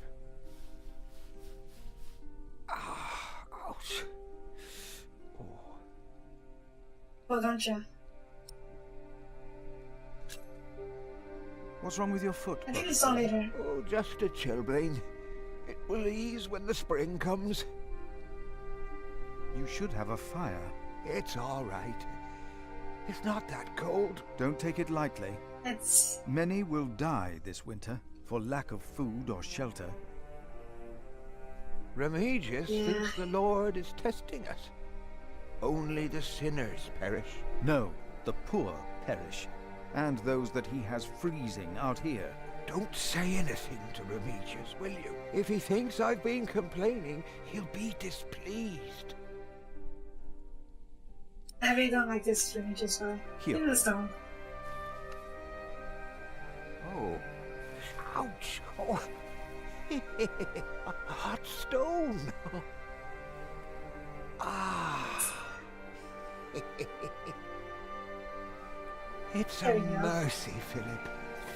Ouch. Oh, don't you? What's wrong with your foot? I think it's all later. Oh, just a chilblain. It will ease when the spring comes. You should have a fire. It's all right. It's not that cold. Don't take it lightly. It's... Many will die this winter for lack of food or shelter. Remigius thinks the Lord is testing us. Only the sinners perish. No, the poor perish. and those that he has freezing out here. Don't say anything to Remigius, will you? If he thinks I've been complaining, he'll be displeased. I really don't like this Remigius guy. Here. In the stone. Oh. Ouch! Oh. A hot stone! Ah! It's a mercy, Philip.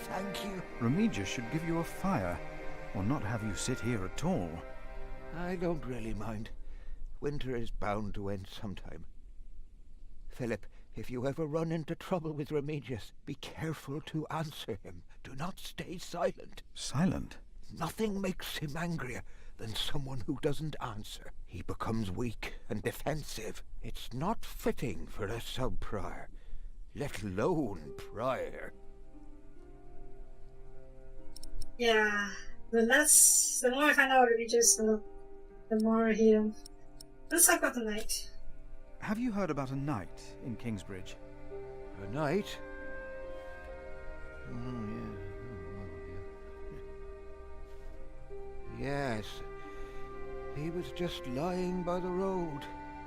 Thank you. Remigius should give you a fire, or not have you sit here at all. I don't really mind. Winter is bound to end sometime. Philip, if you ever run into trouble with Remigius, be careful to answer him. Do not stay silent. Silent? Nothing makes him angrier than someone who doesn't answer. He becomes weak and defensive. It's not fitting for a sub-prior, let alone prior. Yeah, the more I find out Remigius, the more he... Let's talk about the knight. Have you heard about a knight in Kingsbridge? A knight? Yes. He was just lying by the road,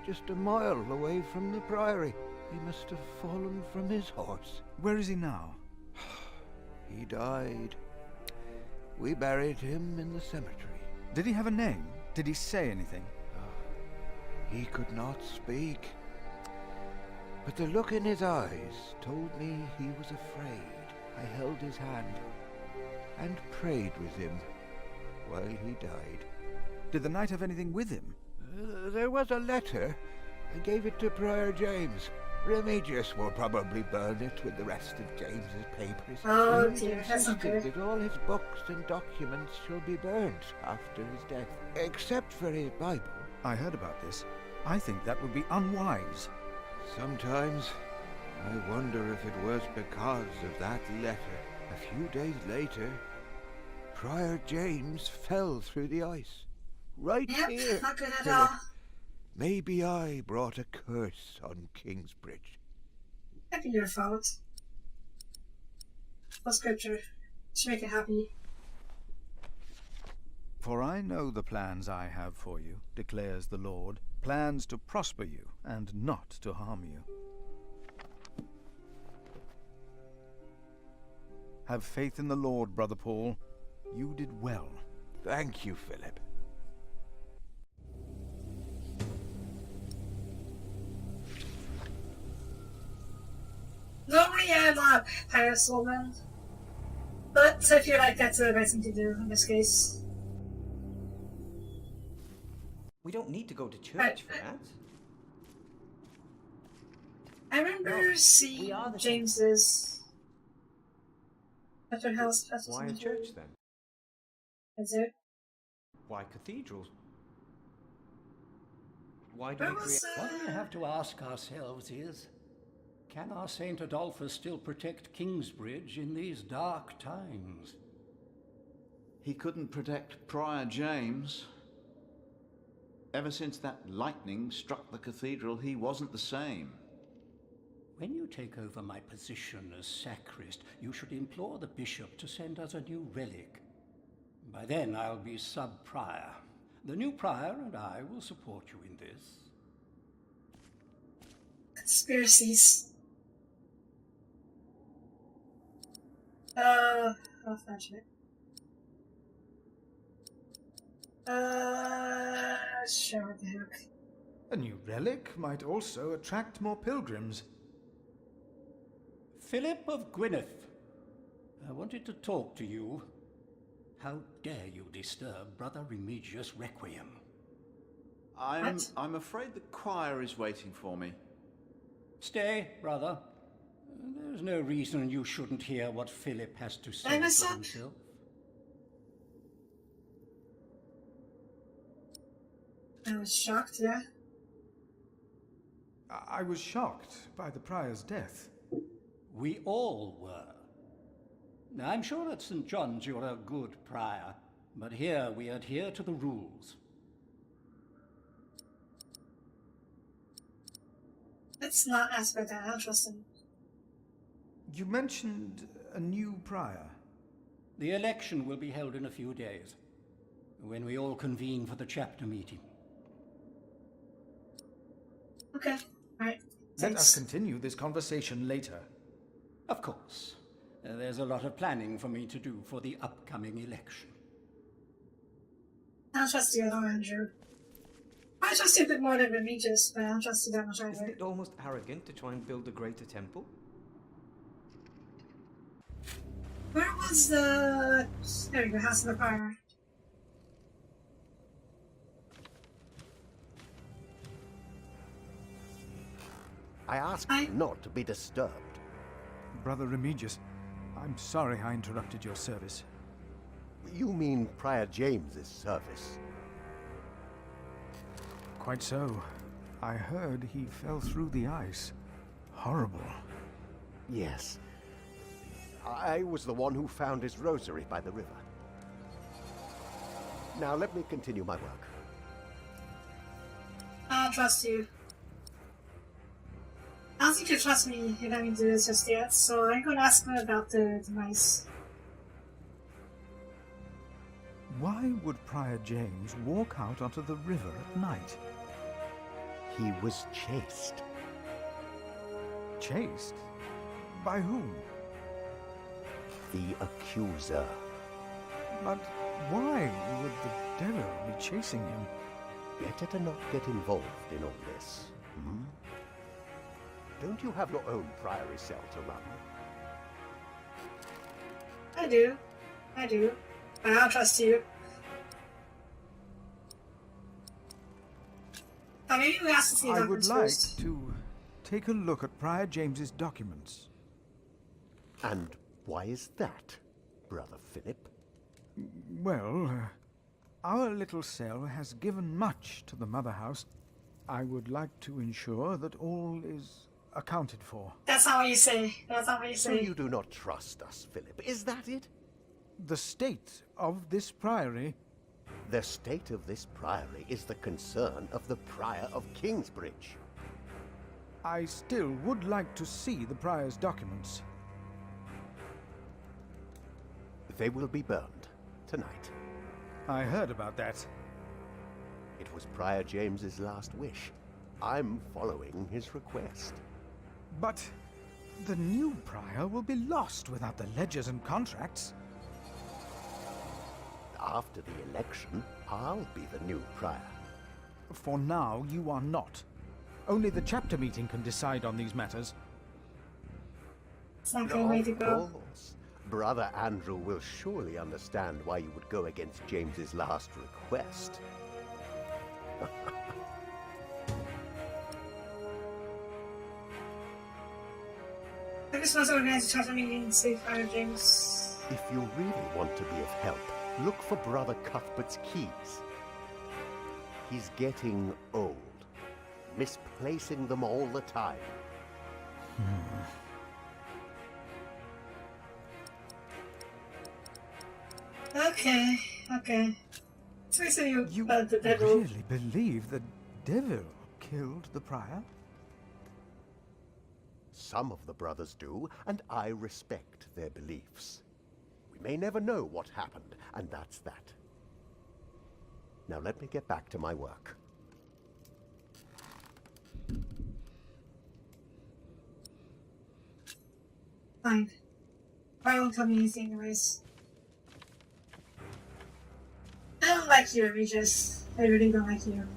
just a mile away from the priory. He must have fallen from his horse. Where is he now? He died. We buried him in the cemetery. Did he have a name? Did he say anything? He could not speak. But the look in his eyes told me he was afraid. I held his hand and prayed with him while he died. Did the knight have anything with him? There was a letter. I gave it to Prior James. Remigius will probably burn it with the rest of James's papers. Oh dear, that's not good. That all his books and documents shall be burnt after his death, except for his Bible. I heard about this. I think that would be unwise. Sometimes I wonder if it was because of that letter. A few days later, Prior James fell through the ice. Right here. Not good at all. Maybe I brought a curse on Kingsbridge. That'd be your fault. For scripture. Should make it happy. For I know the plans I have for you, declares the Lord, plans to prosper you and not to harm you. Have faith in the Lord, Brother Paul. You did well. Thank you, Philip. Normally I'm not a pious woman, but I feel like that's the right thing to do in this case. We don't need to go to church for that. I remember seeing James's Better House Festival. Why a church then? Is it? Why cathedrals? Why do Where we create... was, What we have to ask ourselves is, can our St. Adolphus still protect Kingsbridge in these dark times? He couldn't protect Prior James. Ever since that lightning struck the cathedral, he wasn't the same. When you take over my position as sacrist, you should implore the bishop to send us a new relic. By then I'll be sub-prior. The new prior and I will support you in this. Conspiracies. How fortunate. Sure, what the heck. A new relic might also attract more pilgrims. Philip of Gwynedd, I wanted to talk to you. How dare you disturb Brother Remigius' requiem? I'm afraid the choir is waiting for me. Stay, brother. There's no reason you shouldn't hear what Philip has to say for himself. I was shocked, yeah. I was shocked by the prior's death. We all were. I'm sure at St. John's you're a good prior, but here we adhere to the rules. Let's not ask about that, I don't trust him. You mentioned a new prior. The election will be held in a few days, when we all convene for the chapter meeting. Okay, alright. Let us continue this conversation later. Of course. There's a lot of planning for me to do for the upcoming election. I don't trust you at all, Andrew. I trust you a bit more than Remigius, but I don't trust you that much either. Isn't it almost arrogant to try and build a greater temple? Where was the... There we go, House of the Prior. I ask not to be disturbed. Brother Remigius, I'm sorry I interrupted your service. You mean Prior James's service? Quite so. I heard he fell through the ice. Horrible. Yes. I was the one who found his rosary by the river. Now let me continue my work. I don't trust you. I don't think you trust me if I can do this just yet, so I'm gonna ask him about the device. Why would Prior James walk out onto the river at night? He was chased. Chased? By whom? The accuser. But why would the devil be chasing him? Better to not get involved in all this. Hmm? Don't you have your own priory cell to run? I do. I do. But I don't trust you. Maybe we have to see I would documents like first. to take a look at Prior James's documents. And why is that, Brother Philip? Well, our little cell has given much to the Mother House. I would like to ensure that all is accounted for. That's not what you say. That's not what you So say. you do not trust us, Philip. Is that it? The state of this priory... The state of this priory is the concern of the Prior of Kingsbridge. I still would like to see the prior's documents. They will be burned tonight. I heard about that. It was Prior James's last wish. I'm following his request. But the new prior will be lost without the ledgers and contracts. After the election, I'll be the new prior. For now, you are not. Only the chapter meeting can decide on these matters. It's not a good way to go. Of course. Brother Andrew will surely understand why you would go against James's last request. I just want to organize a chapter meeting and save Prior James. If you really want to be of help, look for Brother Cuthbert's keys. He's getting old, misplacing them all the time. Okay. So we say You about the devil. really believe the devil killed the prior? Some of the brothers do, and I respect their beliefs. We may never know what happened, and that's that. Now let me get back to my work. Fine. Prior won't tell me anything anyways. I don't like you, Regis. I really don't like you.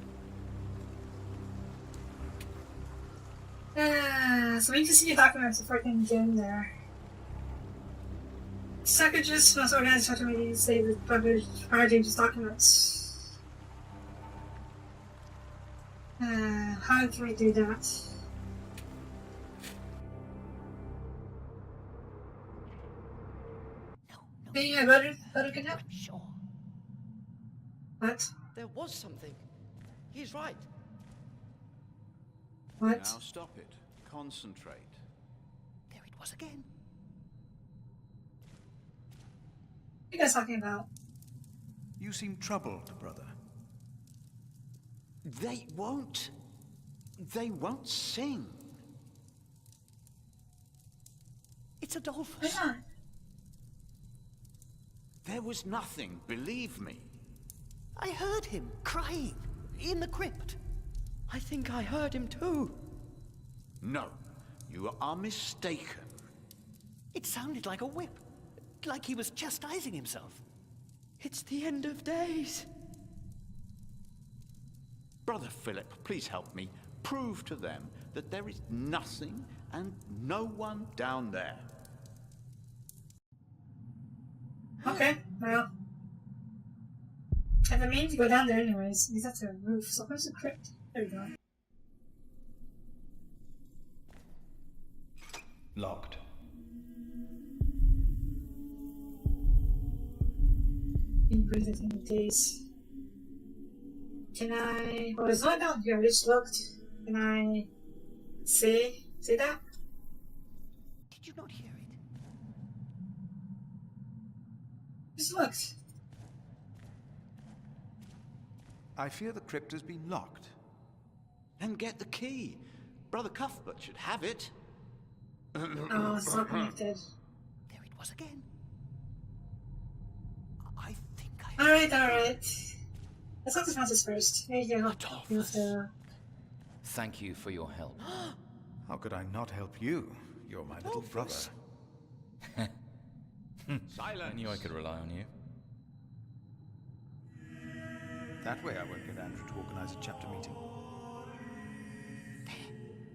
So we need to see your documents before I can get in there. Secretaries must organize a chapter meeting to save the Prior James' documents. How can we do that? Maybe my brother can help? Sure. What? There was something. He's right. What? Now stop it. Concentrate. There it was again. What are you guys talking about? You seem troubled, brother. They won't sing. It's Adolphus. Why not? There was nothing, believe me. I heard him crying in the crypt. I think I heard him too. No, you are mistaken. It sounded like a whip, like he was chastising himself. It's the end of days. Brother Philip, please help me. Prove to them that there is nothing and no one down there. Okay, well. I've been meaning to go down there anyways. Because that's a roof. So where's the crypt? There we go. Locked. Been breathing in the days. Can I... Oh, there's no one down here. I just looked. Can I... say that? Did you not hear it? Just looked. I fear the crypt has been locked. Then get the key. Brother Cuthbert should have it. Oh, it's not connected. There it was again. I think Alright. Let's go to Francis first. Here you go. Thank you for your help. How could I not help you? You're my little brother. I knew I could rely on you. That way I won't get Andrew to organize a chapter meeting.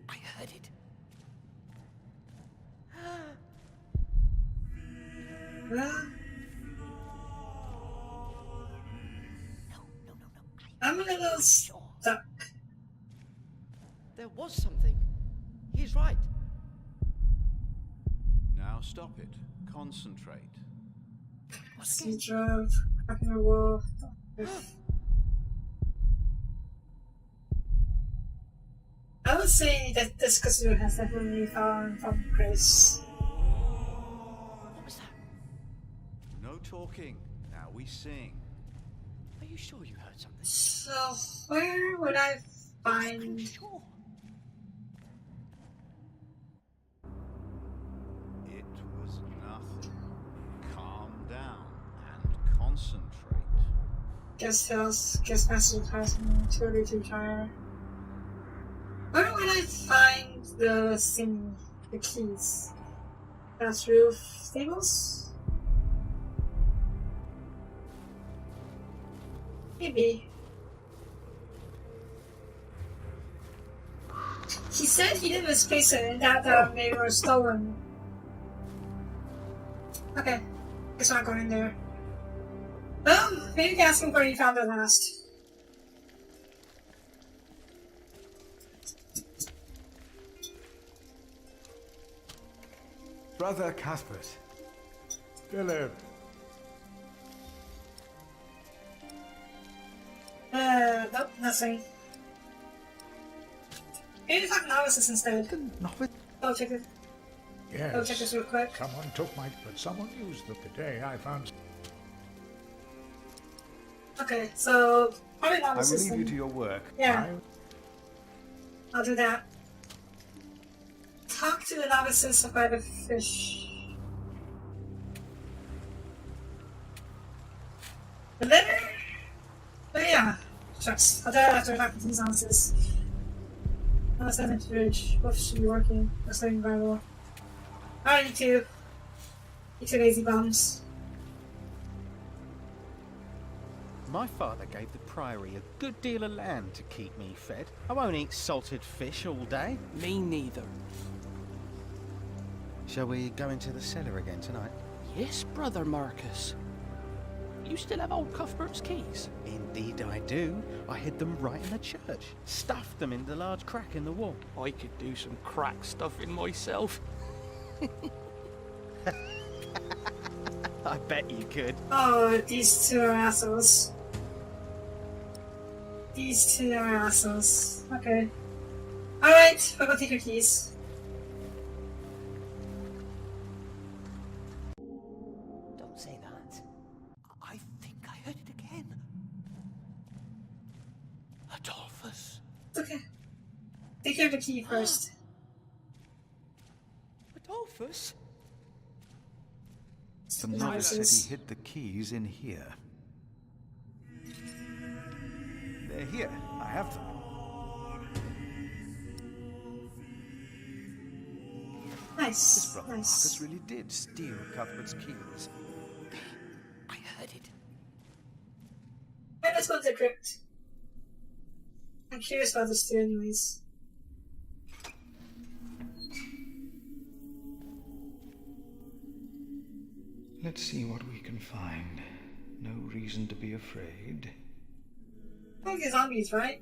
I heard it. I'm a little stuck. There was something. He's right. Now stop it. Concentrate. Sea drove, cracking a wall. I would say that this casino has definitely found from Chris. What was that? No talking. Now we sing. Are you sure you heard something? So, where would I find... Sure. It was nothing. Calm down and concentrate. Guest house, guest master apartment, totally too tired. Where would I find the keys? That's roof stables? Maybe. He said he didn't misplace it and that they were stolen. Okay, guess I'm not going in there. Well, maybe ask him where he found it last. Brother Cuthbert. Philip. Nope, nothing. Maybe talk novices instead. Novice? Oh, check it. Yes. Oh, check this real quick. Someone took my... But someone used them today. I found... Okay, so probably I will novices. leave you to your work. Yeah. I'll do that. Talk to the novices about the fish. The litter? Oh yeah. Shucks. I'll do that after talking to these novices. Unless I'm Intrigue. Both should be working. Or studying Bible. Alright, you two lazy bums. My father gave the priory a good deal of land to keep me fed. I won't eat salted fish all day. Me neither. Shall we go into the cellar again tonight? Yes, Brother Marcus. You still have old Cuthbert's keys? Indeed I do. I hid them right in the church. Stuffed them in the large crack in the wall. I could do some crack stuffing myself. I bet you could. Oh, these two are assholes. These two are assholes. Okay. Alright, I'll go take your keys. Don't say that. I think I heard it again. Adolphus. It's okay. Take care of the key first. Adolphus? The novice said he hid the keys in here. They're here. I have them. Nice. This brother Marcus really did steal Cuthbert's keys. I heard it. Right, let's go to the crypt. I'm curious about this too, anyways. Let's see what we can find. No reason to be afraid. I think they're zombies, right?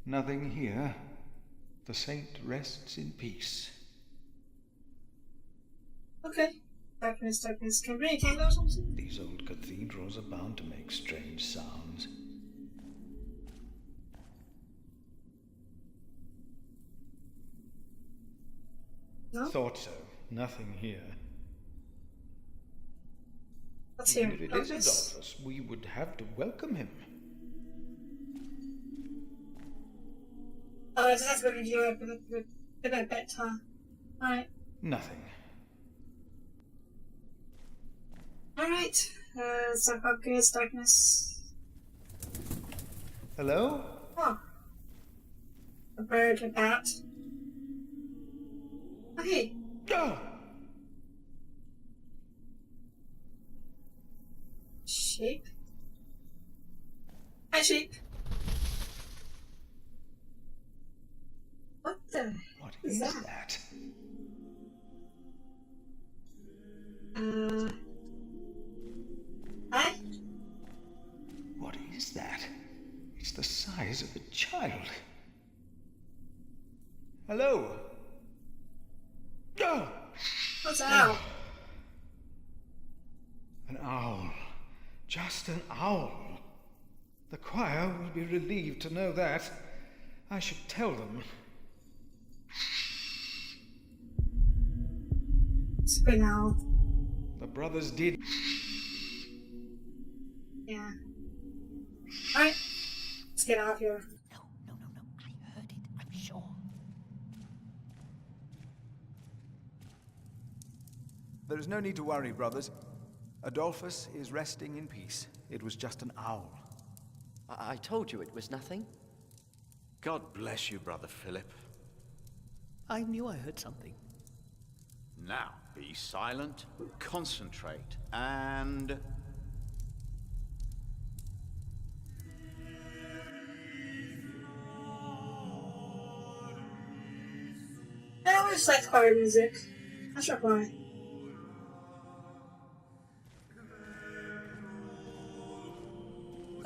Nothing here. The saint rests in peace. Okay. Darkness, darkness. Can I bring a candle or something? These old cathedrals are bound to make strange sounds. No? Thought so. Nothing here. What's here? If it is Adolphus, we would have to welcome him. Oh, I just have to go review it with a bit, huh? Alright. Nothing. Alright. Let's talk about good darkness. Hello? Oh. A bird, a bat. Okay. Oh. Sheep. Hi, sheep. What the? What is that? Hi? What is that? It's the size of a child. Hello? Oh. What's an owl? An owl. Just an owl. The choir will be relieved to know that. I should tell them. Spring owl. The brothers did. Yeah. Alright. Let's get out of here. No. I heard it. I'm sure. There is no need to worry, brothers. Adolphus is resting in peace. It was just an owl. I told you it was nothing. God bless you, Brother Philip. I knew I heard something. Now, be silent, concentrate, and... I always like choir music. Not sure why.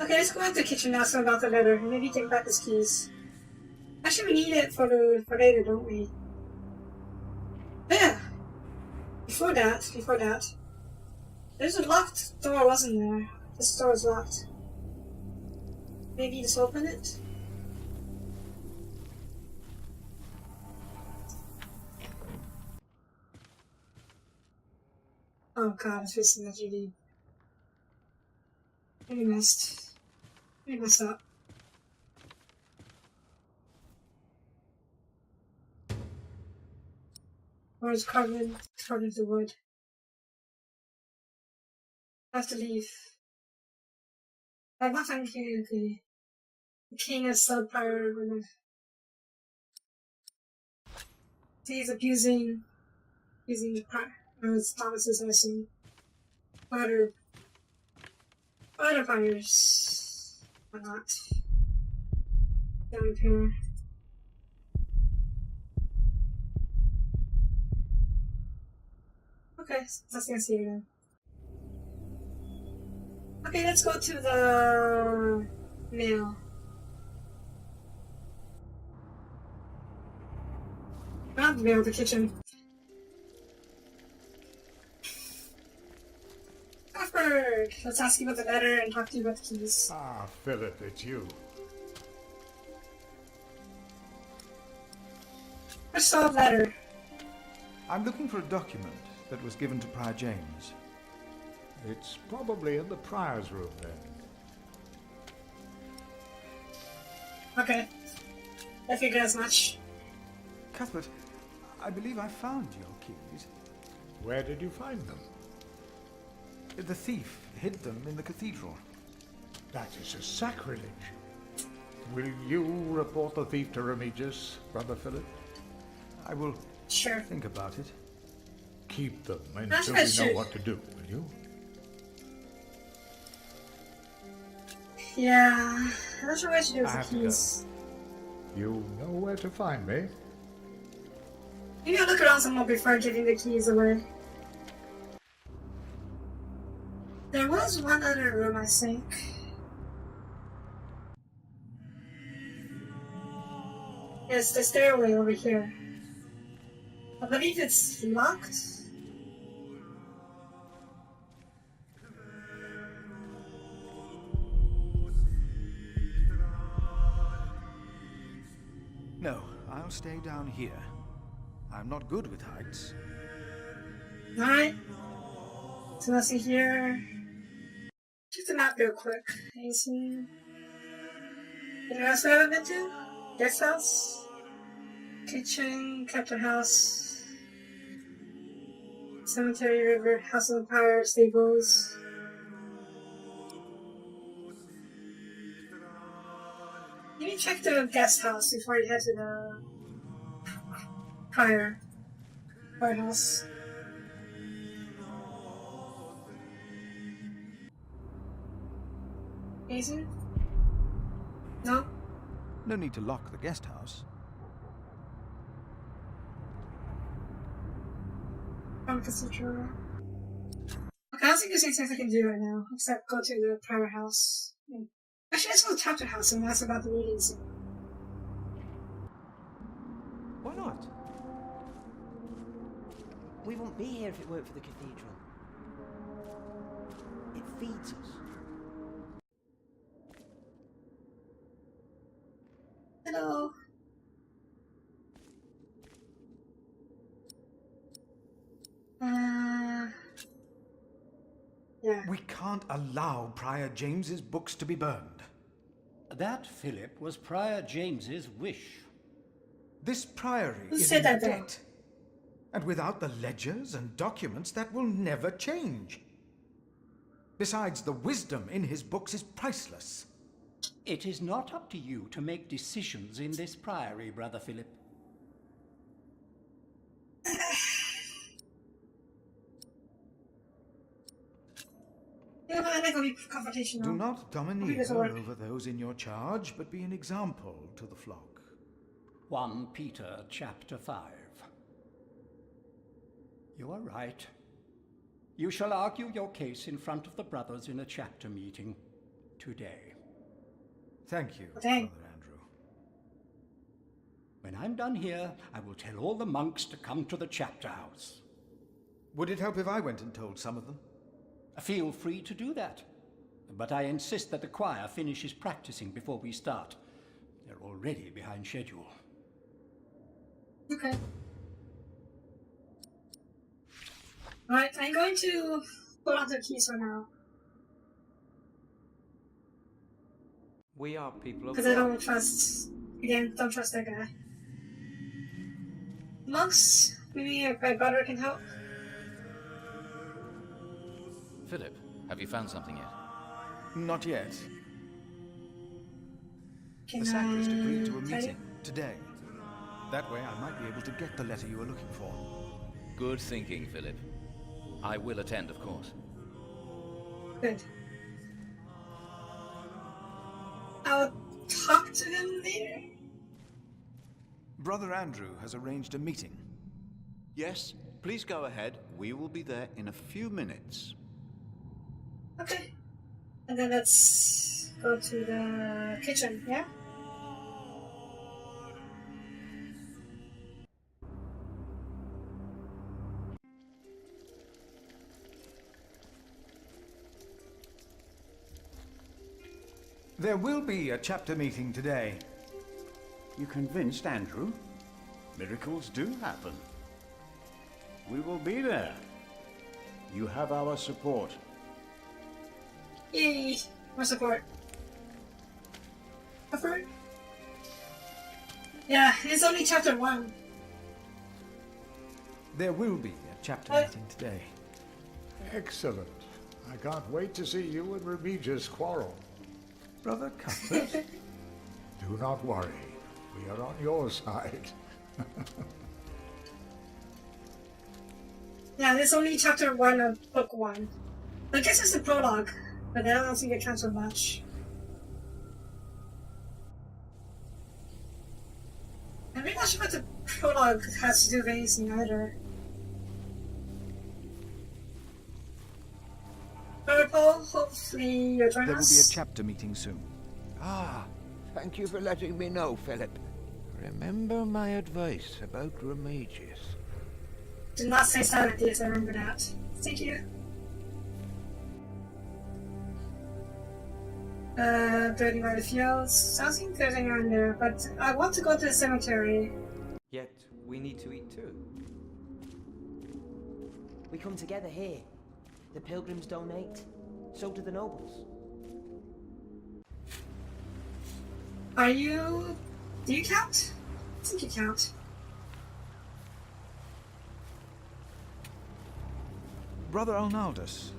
Okay, let's go into the kitchen now, so about the letter, and maybe take back his keys. Actually, we need it for later, don't we? Yeah. Before that, there's a locked door, wasn't there? This door is locked. Maybe just open it? Oh god, it's facing the GD. Really messed up. Or it's carved into wood. I have to leave. I'm not thinking the king is subpar when he's abusing the Thomas's lesson. Water fires. Why not? Down here. Okay, let's go see again. Okay, let's go to the mail. Not the mail, the kitchen. Cuthbert! Let's ask you about the letter and talk to you about the keys. Ah, Philip, it's you. Where's the letter? I'm looking for a document that was given to Prior James. It's probably in the prior's room then. Okay. I figured as much. Cuthbert, I believe I found your keys. Where did you find them? The thief hid them in the cathedral. That is a sacrilege. Will you report the thief to Remigius, Brother Philip? I will sure think about it. Keep them until we know what to do, will you? Yeah, I'm not sure what to do with the keys. You know where to find me. Maybe I'll look around some more before giving the keys away. There was one other room, I think. Yes, the stairway over here. I believe it's locked. No, I'll stay down here. I'm not good with heights. Alright. So let's see here. Check the map real quick. Anything else we haven't been to? Guest house? Kitchen, captain house. Cemetery, river, house of the power, stables. Maybe check the guest house before you head to the prior house. Anything? No? No need to lock the guest house. From cathedral. Okay, I don't think there's anything I can do right now, except go to the prior house. Actually, let's go to the chapter house and ask about the meetings. Why not? We wouldn't be here if it weren't for the cathedral. It feeds us. Hello. Yeah. We can't allow Prior James's books to be burned. That, Philip, was Prior James's wish. This priory Who is said in that, debt. And without the ledgers and documents, that will never change. Besides, the wisdom in his books is priceless. It is not up to you to make decisions in this priory, Brother Philip. Yeah, but I think it'll be confrontational. Do not domineer this'll work. over those in your charge, but be an example to the flock. 1 Peter chapter 5. You are right. You shall argue your case in front of the brothers in a chapter meeting today. Thank you, Okay. Brother Andrew. When I'm done here, I will tell all the monks to come to the chapter house. Would it help if I went and told some of them? Feel free to do that. But I insist that the choir finishes practicing before we start. They're already behind schedule. Okay. Alright, I'm going to put on the keys for now. We are people of Because I don't trust, again, don't trust that guy. Monks, maybe my brother can help. Philip, have you found something yet? Not yet. Can The sacrist agreed to a tell meeting you? today. That way I might be able to get the letter you were looking for. Good thinking, Philip. I will attend, of course. Good. I'll talk to him later. Brother Andrew has arranged a meeting. Yes, please go ahead. We will be there in a few minutes. Okay. And then let's go to the kitchen, yeah? There will be a chapter meeting today. You convinced Andrew? Miracles do happen. We will be there. You have our support. Yay! More support. Support? Yeah, it's only chapter 1. There will be a chapter meeting today. Excellent. I can't wait to see you and Remigius quarrel. Brother Cuthbert? Do not worry. We are on your side. Yeah, there's only chapter 1 of book 1. I guess it's the prologue, but I don't think it counts so much. I'm really not sure what the prologue has to do with anything either. Brother Paul, hopefully you'll join There will be a us. chapter meeting soon. Ah, thank you for letting me know, Philip. Remember my advice about Remigius. Do not say silent, yes, I remember that. Thank you. Building by the fields. Something going on there, but I want to go to the cemetery. Yet, we need to eat too. We come together here. The pilgrims donate. So do the nobles. Are you... do you count? I think you count. Brother Arnaldus.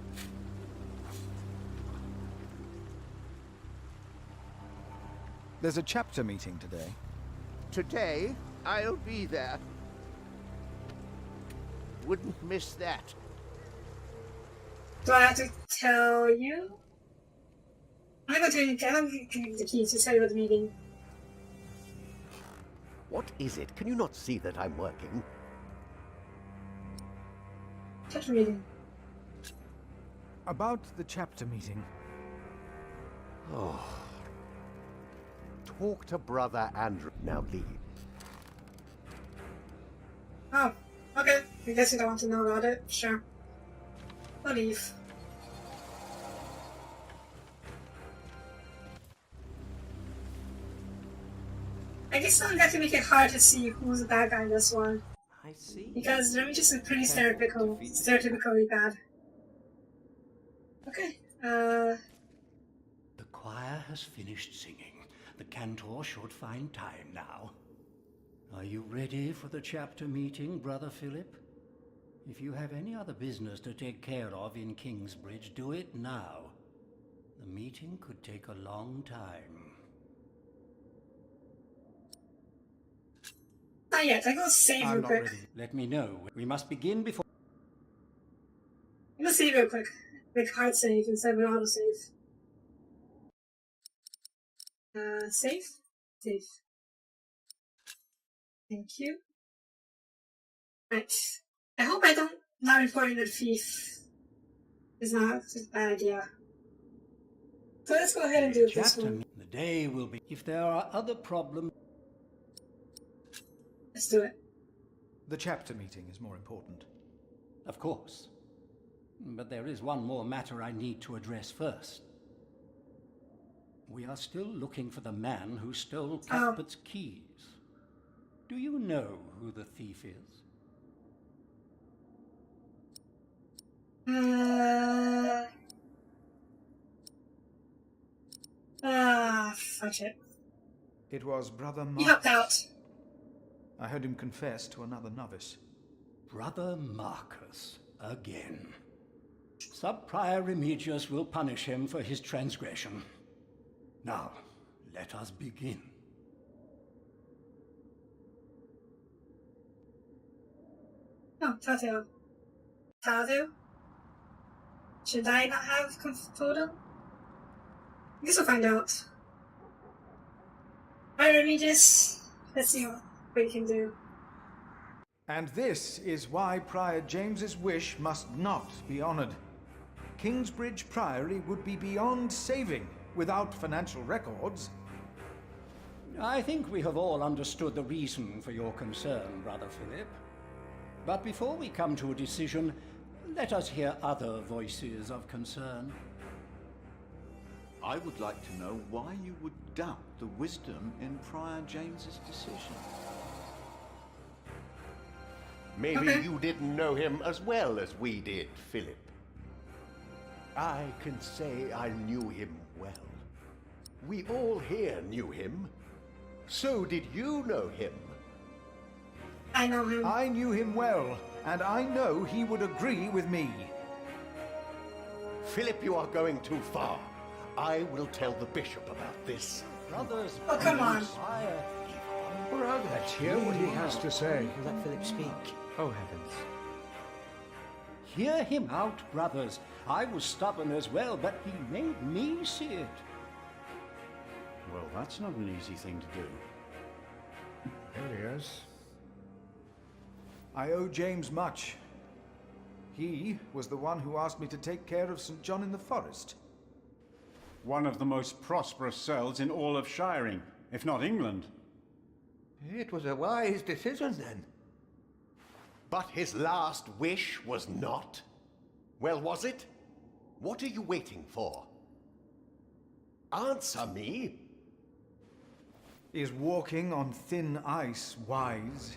There's a chapter meeting today. Today, I'll be there. Wouldn't miss that. Do I have to tell you? I'm going to tell you the key to tell you about the meeting. What is it? Can you not see that I'm working? Chapter meeting. About the chapter meeting. Oh. Talk to Brother Andrew. Now leave. Oh, okay. I guess you don't want to know about it. Sure. I'll leave. I guess I'm going to make it hard to see who's the bad guy in this one. I see. Because Remigius is pretty stereotypically bad. Okay, The choir has finished singing. The cantor should find time now. Are you ready for the chapter meeting, Brother Philip? If you have any other business to take care of in Kingsbridge, do it now. The meeting could take a long time. Not yet, I go save real quick. Let me know. We must begin before... I'm gonna save real quick. Make hard save instead of an auto save. Save? Save. Thank you. Right. I hope I don't not reporting the thief. It's not a bad idea. So let's go ahead and do this one. The day will be... If there are other problems... Let's do it. The chapter meeting is more important. Of course. But there is one more matter I need to address first. We are still looking for the man who stole Cuthbert's keys. Do you know who the thief is? Fuck it. It was Brother He Marcus. helped out. I heard him confess to another novice. Brother Marcus, again. Sub-Prior Remigius will punish him for his transgression. Now, let us begin. Oh, Tattoo. Tattoo? Should I not have photo? I guess we'll find out. Alright, Remigius. Let's see what we can do. And this is why Prior James's wish must not be honoured. Kingsbridge Priory would be beyond saving without financial records. I think we have all understood the reason for your concern, Brother Philip. But before we come to a decision, let us hear other voices of concern. I would like to know why you would doubt the wisdom in Prior James's decision. Maybe you didn't know him as well as we did, Philip. I can say I knew him well. We all here knew him. So did you know him? I know him. I knew him well, and I know he would agree with me. Philip, you are going too far. I will tell the bishop about this. Brothers, Oh, come on. Let's hear what he has to say. Let Philip speak. Oh, heavens. Hear him out, brothers. I was stubborn as well, but he made me see it. Well, that's not an easy thing to do. Elias. I owe James much. He was the one who asked me to take care of St. John in the Forest. One of the most prosperous cells in all of Shiring, if not England. It was a wise decision then. But his last wish was not? Well, was it? What are you waiting for? Answer me. Is walking on thin ice wise?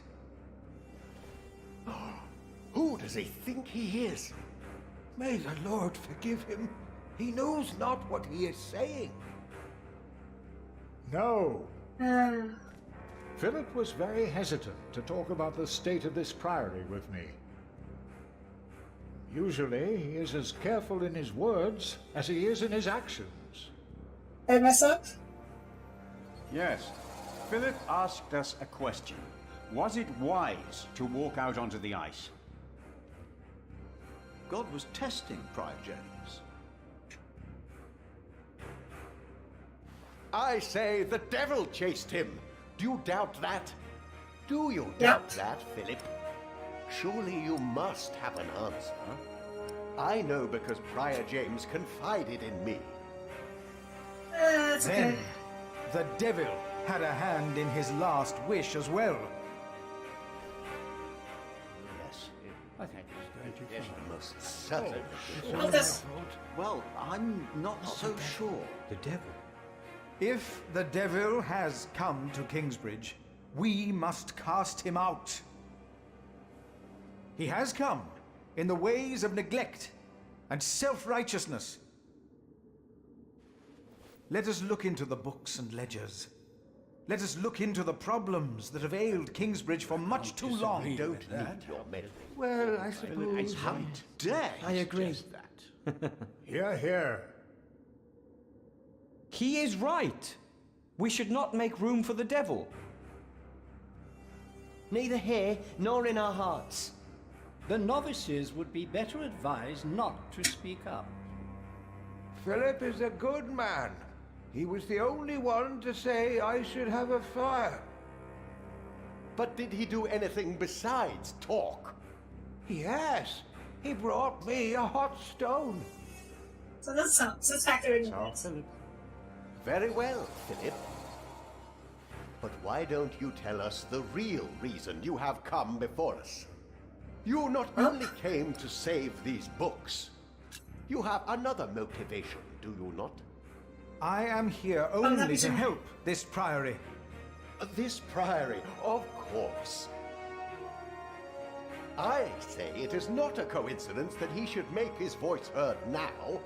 Who does he think he is? May the Lord forgive him. He knows not what he is saying. No. Philip was very hesitant to talk about the state of this priory with me. Usually, he is as careful in his words as he is in his actions. Did I mess up? Yes. Philip asked us a question. Was it wise to walk out onto the ice? God was testing Prior James. I say the devil chased him. Do you doubt that? Do you doubt that, Philip? Surely you must have an answer. I know because Prior James confided in me. Then, the devil had a hand in his last wish as well. Yes. I think he's going too Yes, far. you must certainly. Well, this... Well, I'm not so sure. The devil? If the devil has come to Kingsbridge, we must cast him out. He has come in the ways of neglect and self-righteousness. Let us look into the books and ledgers. Let us look into the problems that have ailed Kingsbridge for much too long. You don't need your medicine. Well, I suppose... How dare I agree. that? Hear, hear. He is right. We should not make room for the devil. Neither here nor in our hearts. The novices would be better advised not to speak up. Philip is a good man. He was the only one to say I should have a fire. But did he do anything besides talk? Yes, he brought me a hot stone. So let's factor in So, it. Philip. Very well, Philip. But why don't you tell us the real reason you have come before us? You not only came to save these books, you have another motivation, do you not? I am here only to help this priory. This priory, of course. I say it is not a coincidence that he should make his voice heard now,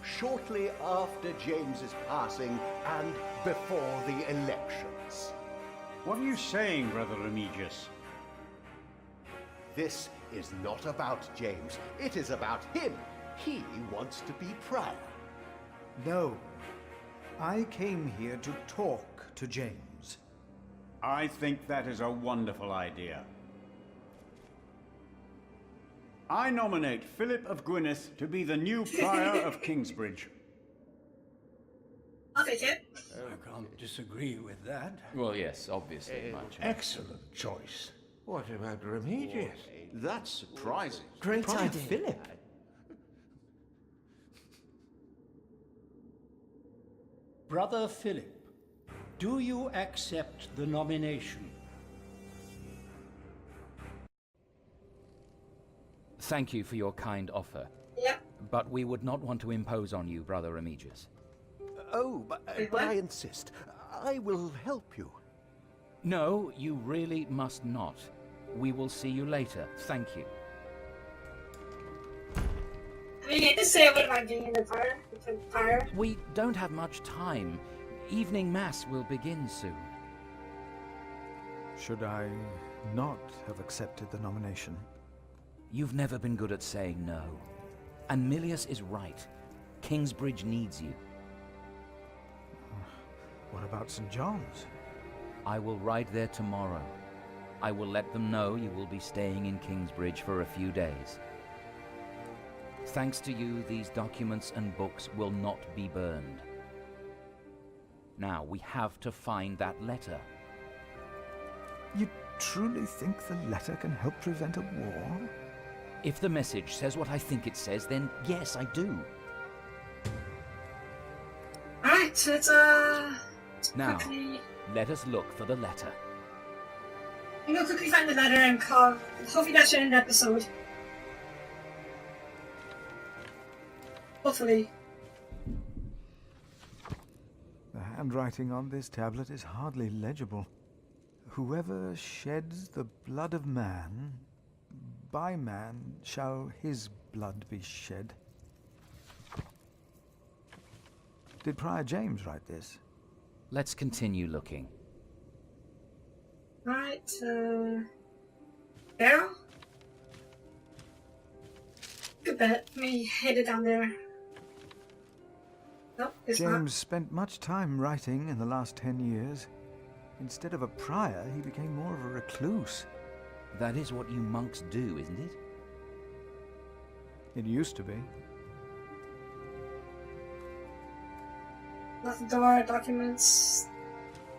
shortly after James's passing and before the elections. What are you saying, Brother Remigius? This is not about James. It is about him. He wants to be prior. No. I came here to talk to James. I think that is a wonderful idea. I nominate Philip of Gwynedd to be the new prior of Kingsbridge. I'll take it. I can't disagree with that. Well, yes, obviously. much. Excellent choice. What about Remigius? That's surprising. Great Prior idea. Philip. Brother Philip, do you accept the nomination? Thank you for your kind offer. Yep. But we would not want to impose on you, Brother Remigius. Oh, but I insist. I will help you. No, you really must not. We will see you later. Thank you. I mean, you can say what about doing in the fire? We don't have much time. Evening Mass will begin soon. Should I not have accepted the nomination? You've never been good at saying no. And Milius is right. Kingsbridge needs you. What about St. John's? I will ride there tomorrow. I will let them know you will be staying in Kingsbridge for a few days. Thanks to you, these documents and books will not be burned. Now, we have to find that letter. You truly think the letter can help prevent a war? If the message says what I think it says, then yes, I do. Alright, so let's Now, quickly... let us look for the letter. I'm gonna quickly find the letter and call. Hopefully that should end the episode. Hopefully. The handwriting on this tablet is hardly legible. Whoever sheds the blood of man, by man shall his blood be shed. Did Prior James write this? Let's continue looking. Right, Barrel? Good bet. Let me hit it down there. Nope, it's James spent much time writing in the last 10 years. Instead of a prior, he became more of a recluse. That is what you monks do, isn't it? It used to be. Lock the door, documents.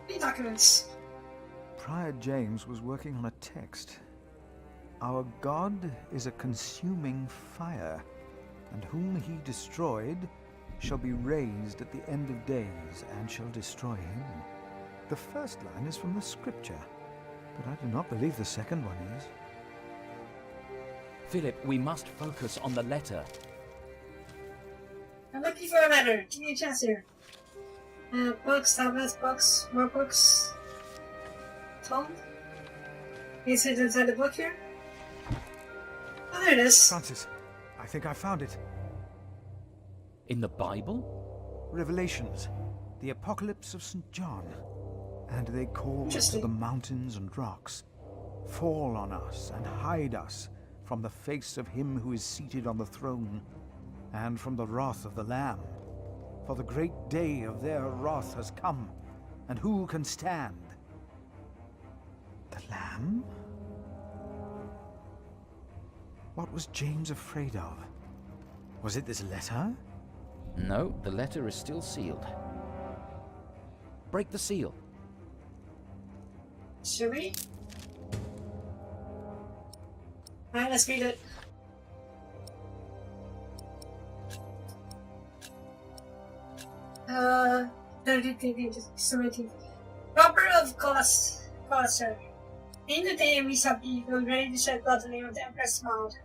Any documents? Prior James was working on a text. Our God is a consuming fire, and whom he destroyed shall be raised at the end of days, and shall destroy him. The first line is from the scripture, but I do not believe the second one is. Philip, we must focus on the letter. I'm looking for a letter. Give me a chance here. Books, tablets, books, more books. Tome? Is it inside the book here? Oh, there it is. Francis, I think I found it. In the Bible? Revelations, the Apocalypse of St. John. And they call to the mountains and rocks. Fall on us and hide us from the face of him who is seated on the throne, and from the wrath of the Lamb. For the great day of their wrath has come, and who can stand? The Lamb? What was James afraid of? Was it this letter? No, the letter is still sealed. Break the seal. Should we? Alright, let's read it. Robert of Gloucester. In the day we shall be ready to shed blood in the name of the Emperor smiled.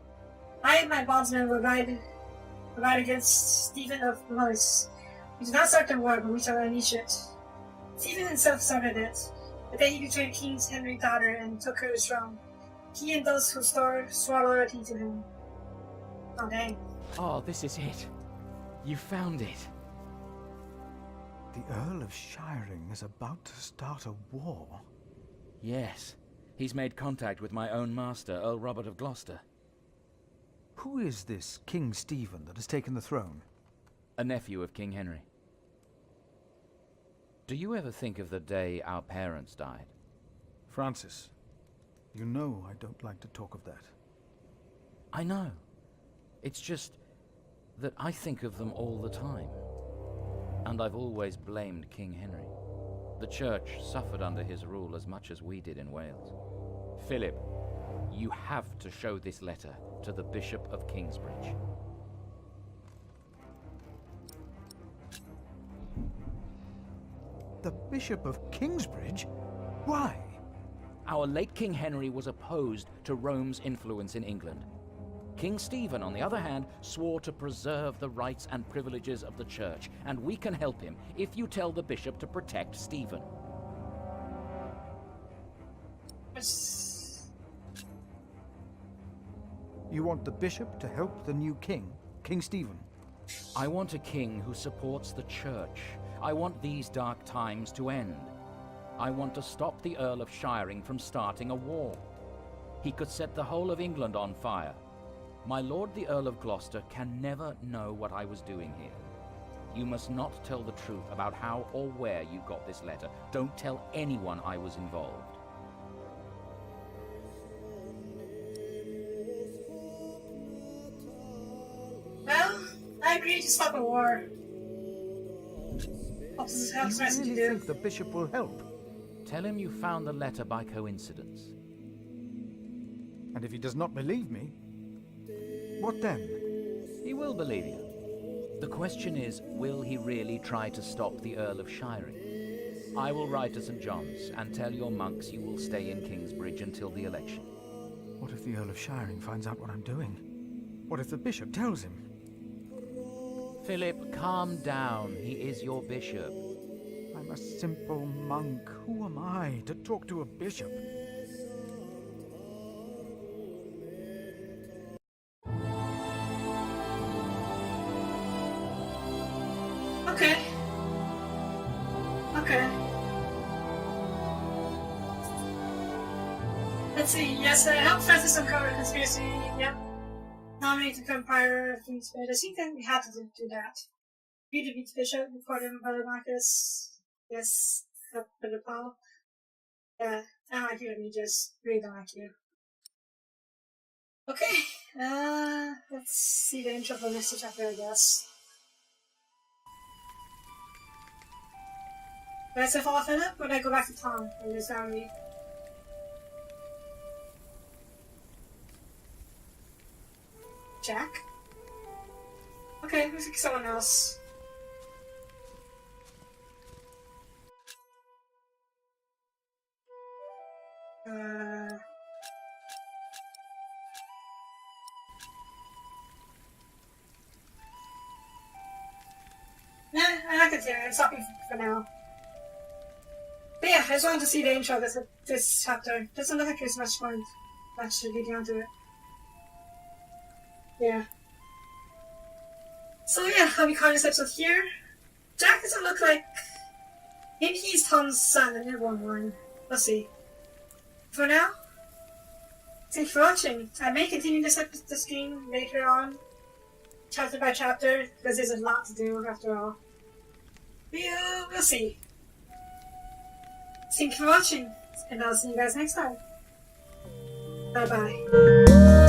I and my bondsmen will ride against Stephen of Blois. We did not start the war, but we shall unleash it. Stephen himself started it. The day he betrayed King Henry's daughter and took her throne. He and those who swore loyalty to him. Oh dang. Oh, this is it. You found it. The Earl of Shiring is about to start a war. Yes. He's made contact with my own master, Earl Robert of Gloucester. Who is this King Stephen that has taken the throne? A nephew of King Henry. Do you ever think of the day our parents died? Francis, you know I don't like to talk of that. I know. It's just that I think of them all the time. And I've always blamed King Henry. The church suffered under his rule as much as we did in Wales. Philip, you have to show this letter to the Bishop of Kingsbridge. The Bishop of Kingsbridge? Why? Our late King Henry was opposed to Rome's influence in England. King Stephen, on the other hand, swore to preserve the rights and privileges of the church, and we can help him if you tell the bishop to protect Stephen. You want the bishop to help the new king, King Stephen? I want a king who supports the church. I want these dark times to end. I want to stop the Earl of Shiring from starting a war. He could set the whole of England on fire, My lord the Earl of Gloucester can never know what I was doing here. You must not tell the truth about how or where you got this letter. Don't tell anyone I was involved. Well, I agree to stop a war. What does Do you really think the bishop will help? Tell him you found the letter by coincidence. And if he does not believe me, what then? He will believe you. The question is, will he really try to stop the Earl of Shiring? I will ride to St. John's and tell your monks you will stay in Kingsbridge until the election. What if the Earl of Shiring finds out what I'm doing? What if the bishop tells him? Philip, calm down. He is your bishop. I'm a simple monk. Who am I to talk to a bishop? Okay. Okay. Let's see. Yes, help Francis uncover conspiracy. Yep. Nominate the Empire of Kingsbridge. I think that we have to do that. Read the beat bishop, report him, Brother Marcus. Yes, help Brother Paul. Yeah, I don't like you, me just really don't like you. Okay, let's see the intro for the next chapter, I guess. Did I say follow Philip, or did I go back to Tom and his family? Jack? Okay, let's pick someone else. Nah, I'm not considering it. Soapie for now. But yeah, I just wanted to see the intro of this chapter. Doesn't look like there's much point actually leading on to it. Yeah. So yeah, I'll be calling this episode here. Jack doesn't look like... Maybe he's Tom's son, the newborn one. We'll see. For now, thanks for watching. I may continue this stream later on, chapter by chapter, because there's a lot to do after all. We'll see. Thank you for watching, and I'll see you guys next time. Bye bye.